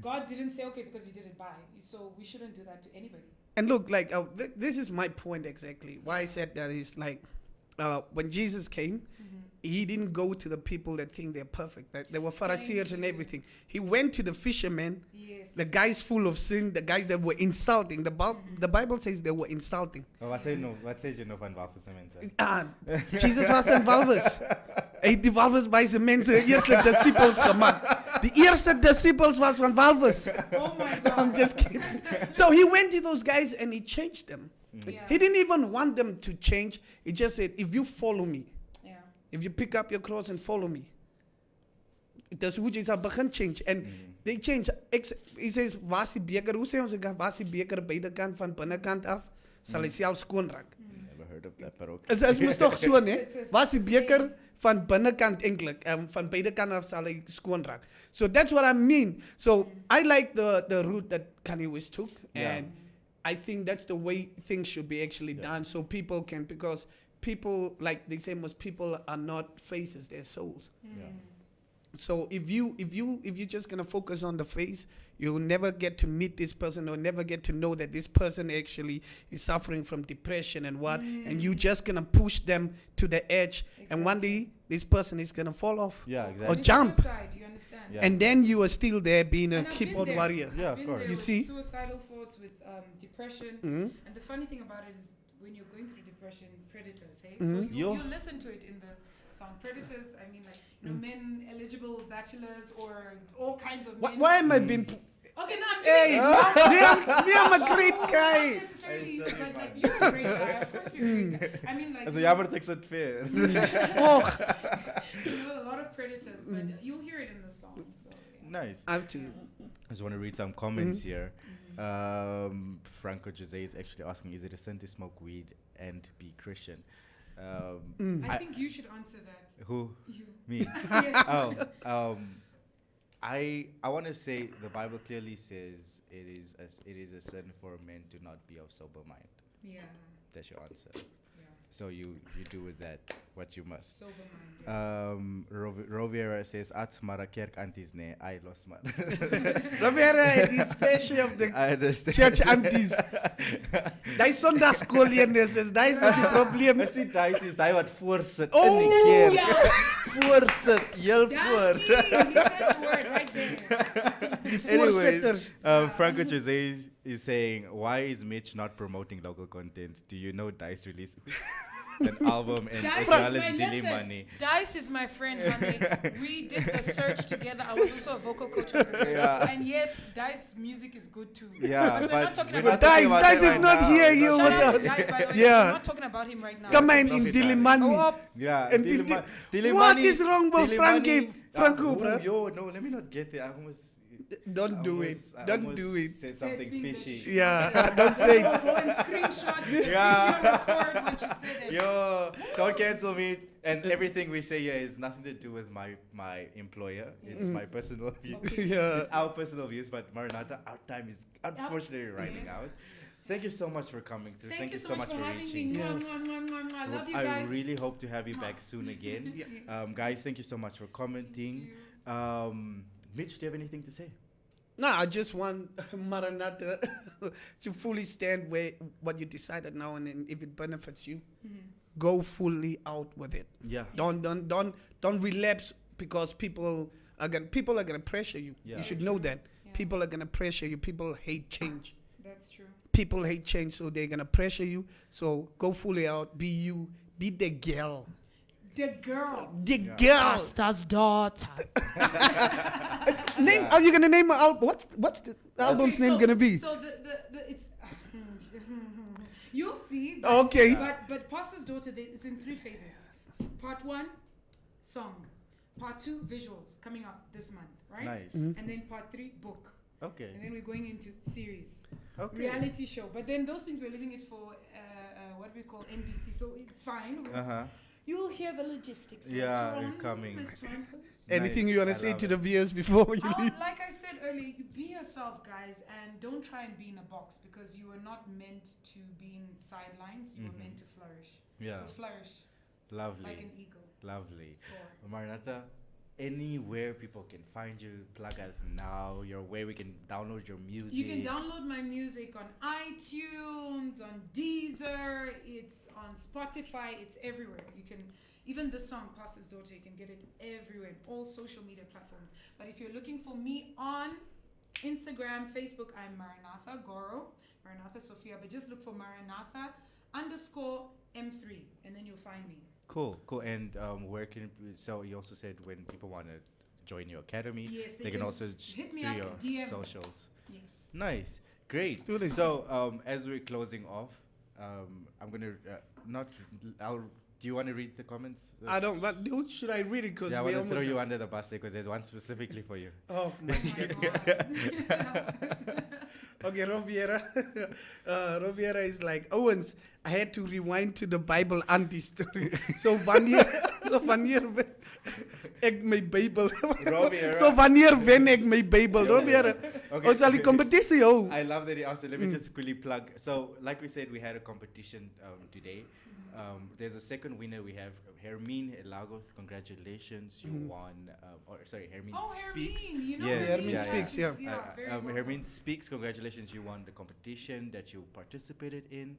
God didn't say, okay, because you did it by. So we shouldn't do that to anybody. And look, like this is my point exactly. Why I said that is like when Jesus came, he didn't go to the people that think they're perfect. That they were Pharisees and you. everything. He went to the fishermen, Yes. the guys full of sin, the guys that were insulting. The Bible says they were insulting. Maar wat sê jy nou van Wafelse mense? Jesus was een walvis. Hy het die walvis by sy mense eerste disciples gemaak. Die eerste disciples was van walvis. Oh my God. I'm just kidding. So he went to those guys and he changed them. Yeah. He didn't even want them to change. He just said, if you follow me, Yeah. if you pick up your cross and follow me, dis hoe jy sal begin change. And they change. He says, was die beker, hoe sê ons ek, was die beker buitekant van binnekant af, sal hy self skoon raak. Never heard of that, but okay. Is mos tog so, né? It's a Was die beker van binnekant eintlik, van buitekant af sal hy skoon raak. So that's what I mean. So I like the route that Kanye West took, Yeah. and I think that's the way things should be actually done, so people can, because people, like they say, most people are not faces, they're souls. Yeah. So if you're just gonna focus on the face, you'll never get to meet this person or never get to know that this person actually is suffering from depression and what, and you just gonna push them to the edge, and one day this person is gonna fall off Yeah, or exactly. jump, Suicide, you understand? Yeah. and then you are still there being a And I've been keyboard there. warrior. Yeah, I've of been course. there You with see? suicidal thoughts, with depression, Mhm. and the funny thing about it is when you're going through depression, predators, hey. Mhm. So Yo. you listen to it in the song predators. I mean, like men eligible bachelors or all kinds of men. Why am I being? Okay, no, I'm Hey, kidding. me, I'm a great Not guy. necessarily, but like you're a great guy. Of course you're a great guy. I mean, like Also, you jammer takes it fair. Oh, know a lot of predators, but you'll hear it in the song. So yeah. Nice. I have to. I just want to read some comments here. Franco Jose is actually asking, is it a sin to smoke weed and be Christian? I think you should answer that. Who? You. Me? Yes. I want to say the Bible clearly says it is a sin for men to not be of sober mind. Yeah. That's your answer. Yeah. So you do with that what you must. Sober mind. Yeah. Rovera says, "Ats mara kerk antis ne, I lost man." Rovera is special of the I understand. church aunties. Daai Sondagskoolleerders is daai is die probleem. As die duis is die wat voorsit Oh, in die keer. Yeah. Voorsit, heel voor. He said the word right there. Die Anyways, voorsitter. Franco Jose is saying, why is Mitch not promoting local content? Do you know Dice released an album and Dice as well is as my Dilly listen. Money? Dice is my friend, honey. We did the search together. I was also a vocal coach on the search. Yeah. And yes, Dice music is good too. Yeah, but we're not talking we're about not talking Dice- about Dice that is right not now. here, We're you not Shout with out to talking- us. Dice, by the way. Yeah. We're not talking about him right now. Come on Profit in Dilly time. Money. Oh, Yeah, And Dilly Dilly- Dilly What Money- is wrong with Dilly Frankie- Money- Franco, oh, bruh? Yo, no, let me not get there. I almost Don't do it. I Don't almost do it. Said something Said things fishy. that Yeah, don't say Go it. and screenshot. Yeah. Video record what you said. it. Yo, don't cancel me. And everything we say here is nothing to do with my employer. It's my personal views. Okay. Yeah. It's our personal views. But Maranatha, our time is unfortunately running Yes. out. Thank you so much for coming through. Thank you so much for having reaching. me. Yes. Mwah, mwah, mwah, mwah. I love you I guys. really hope to have you back soon again. Yeah. Guys, thank you so much for commenting. Mitch, do you have anything to say? No, I just want Maranatha to fully stand where what you decided now, and then if it benefits you, go fully out with it. Yeah. Don't relapse because people are gonna pressure you. Yeah. You should Very know true. that. Yeah. People are gonna pressure you. People hate change. That's true. People hate change, so they're gonna pressure you. So go fully out. Be you. Be the girl. The girl. The girl. Pastor's daughter. Name. Are you gonna name an album? What's the album's Okay, name so- gonna be? So the it's you'll see. Okay. But Pastor's Daughter, it's in 3 phases. Part 1, song. Part 2, visuals coming out this month, right? Nice. Mm-hmm. And then part 3, book. And Okay. then we're going into series, Okay. reality show. But then those things we're leaving it for what we call NBC, so it's fine. Uh-huh. You'll hear the logistics Yeah, later on, you're coming. Mr. Marcos. Anything Nice. you wanna I say love to it. the viewers before you leave? Like I said earlier, you be yourself, guys, and don't try and be in a box because you are not meant to be in sidelines. You are meant to flourish. Yeah. So flourish Lovely. like an eagle. Lovely. Soar. Maranatha, anywhere people can find you, plug us now. Your way we can download your music. You can download my music on iTunes, on Deezer, it's on Spotify, it's everywhere. You can, even the song Pastor's Daughter, you can get it everywhere, all social media platforms. But if you're looking for me on Instagram, Facebook, I'm Maranatha Goro, Maranatha Sophia, but just look for Maranatha _M3 and then you'll find me. Cool. And where can so you also said when people want to join your academy, Yes, they can also hit me through up, your DM. socials. Yes. Nice, great. Do this. So as we're closing off, I'm gonna not. Do you want to read the comments? I don't. But dude, should I read it? Because Yeah, I we want to throw almost. you under the bus because there's one specifically for you. Oh my Oh my God. God. Okay, Roviera. Roviera is like, Owens, I had to rewind to the Bible anti-story. So wanneer ek my Bybel. So wanneer wen ek my Bybel. Robier. Okay. Ons sal die kompetisie hou. I love that he asked it. Let me just quickly plug. So, like we said, we had a competition today. There's a second winner. We have Hermine Lagos. Congratulations, you won. Hermine Speaks. Hermine, you know Yes, Hermine yeah, Speaks, yeah. very well. Hermine Speaks. Congratulations, you won the competition that you participated in.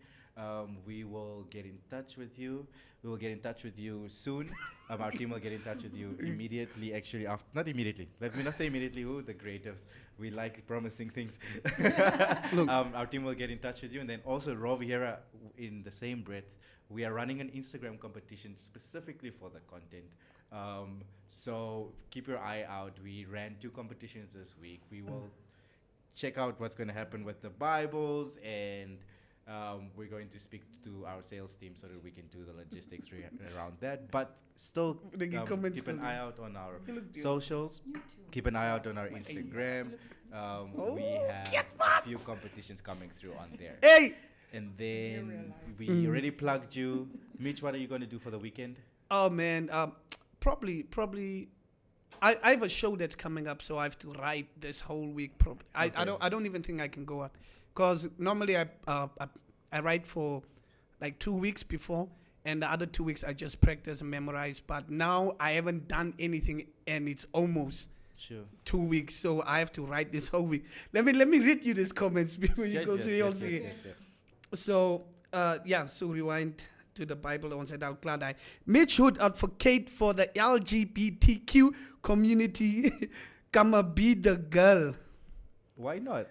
We will get in touch with you. We will get in touch with you soon. Our team will get in touch with you immediately. Actually, not immediately. Let me not say immediately. Who the creatives? We like promising things. Our team will get in touch with you, and then also Rob Vieira. In the same breath, we are running an Instagram competition specifically for the content. So keep your eye out. We ran 2 competitions this week. We will check out what's going to happen with the Bibles, and we're going to speak to our sales team so that we can do the logistics around that. But still, keep an eye out on our socials. Keep an eye out on our Instagram. We have a few competitions coming through on there. Hey! And then we already plugged you. Mitch, what are you going to do for the weekend? Oh man, probably. I have a show that's coming up, so I have to write this whole week. Probably, I don't even think I can go out, cause normally I write for like 2 weeks before, and the other 2 weeks I just practice and memorize. But now I haven't done anything, and it's almost 2 weeks, so I have to write this whole week. Let me read you these comments before you go see all see. So so rewind to the Bible on said out glad I Mitch would advocate for the LGBTQ community. Come be the girl. Why not?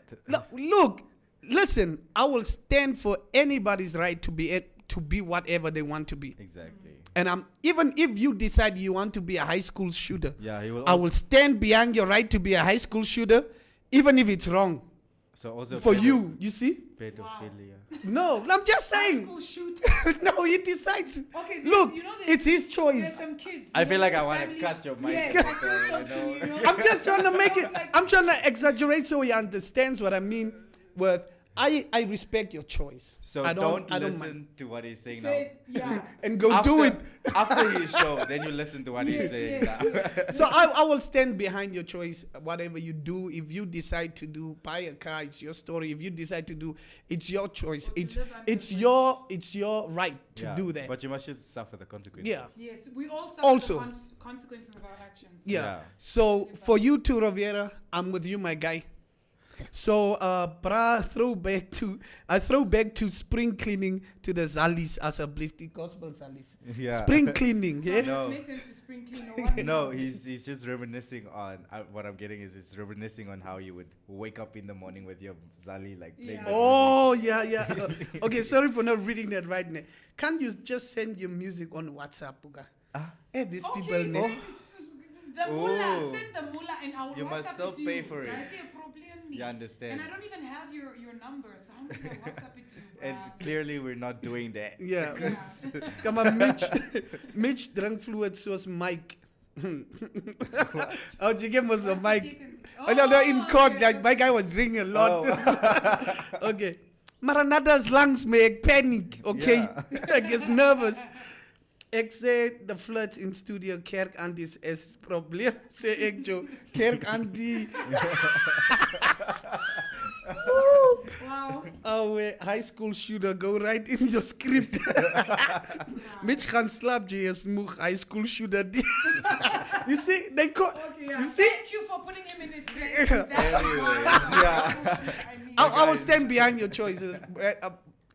Look, listen, I will stand for anybody's right to be whatever they want to be. Exactly. And even if you decide you want to be a high school shooter, I will stand behind your right to be a high school shooter, even if it's wrong. So also for you see? Pedophilia. No, I'm just saying. High school shoot. No, he decides. Okay, look, you know it's his there's choice. some kids. I feel like I want want to cut your mic. Yes, I feel so too, you know? I'm just trying to make it. I'm trying to exaggerate so he understands what I mean. With I respect your choice. So I don't mind. listen to what he's saying Yeah. And go do it. After his show, then you listen to what he's saying now. So I will stand behind your choice. Whatever you do, if you decide to do buy a car, it's your story. If you decide to do, it's your choice. It's your right to do that. But you must just suffer the consequences. Yeah. Yes, we all suffer Also. the consequences of our actions. Yeah. So for you too, Riviera, I'm with you, my guy. So I throw back to spring cleaning to the Zalis as a the gospel Zalis. Yeah. Spring cleaning, So yeah. let's make them to spring clean or what? No, he's just reminiscing on what I'm getting is he's reminiscing on how you would wake up in the morning with your Zali like playing. Yeah. the Oh yeah. Okay, sorry for not reading that right now. Can't you just send your music on WhatsApp, Puga? Hey, these people. Okay, the mullah, Oh. send the mullah and I will You must WhatsApp still it to pay you. for it. I see a problem. You understand? And I don't even have your number, so how can I WhatsApp it to you? And clearly we're not doing that. Yeah. Because- Come on, Mitch drank fluid soos Mike. Oh, you gave us a mic. Oh, no, in court, okay. like my guy was drinking a lot. Oh. Okay. Maranatha's lungs make panic, okay? Yeah. I get nervous. Ek sê the floods in studio kerk anties is probleem sê ek jo kerk antie. Wow. Oh, high school shooter, go right in your script. Mitch gaan slap jy is moeg high school shooter. You see, they call. Okay, yeah. You see, Thank you for putting him in his place. Anyways, yeah. I will stand behind your choices.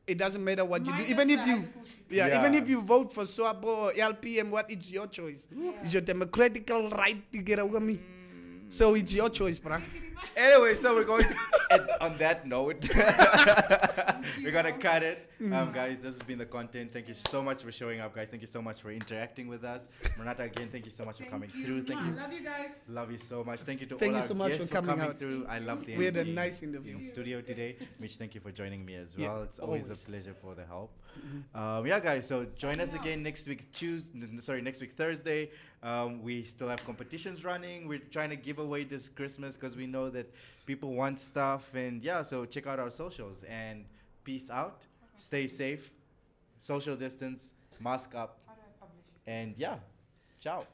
It doesn't matter what you do, even if you, even if you vote for SWAPO or LPM, it's your choice. It's your democratical right to get away with me. So it's your choice, bruh. Anyway, so we're going to, on that note, we're going to cut it. Guys, this has been the content. Thank you so much for showing up, guys. Thank you so much for interacting with us. Maranatha, again, thank you so much for coming through. Thank you. Love you guys. Love you so much. Thank you to Thank all you our so much guests for coming out. through. I love the We had a energy nice interview. in studio today. Mitch, thank you for joining me as Yeah, well. It's always a always. pleasure for the help. Yeah, guys. So join us again next week next week Thursday. We still have competitions running. We're trying to give away this Christmas because we know that people want stuff. And yeah, so check out our socials and peace out. Stay safe. social distance, mask up, How do I publish? and yeah, ciao.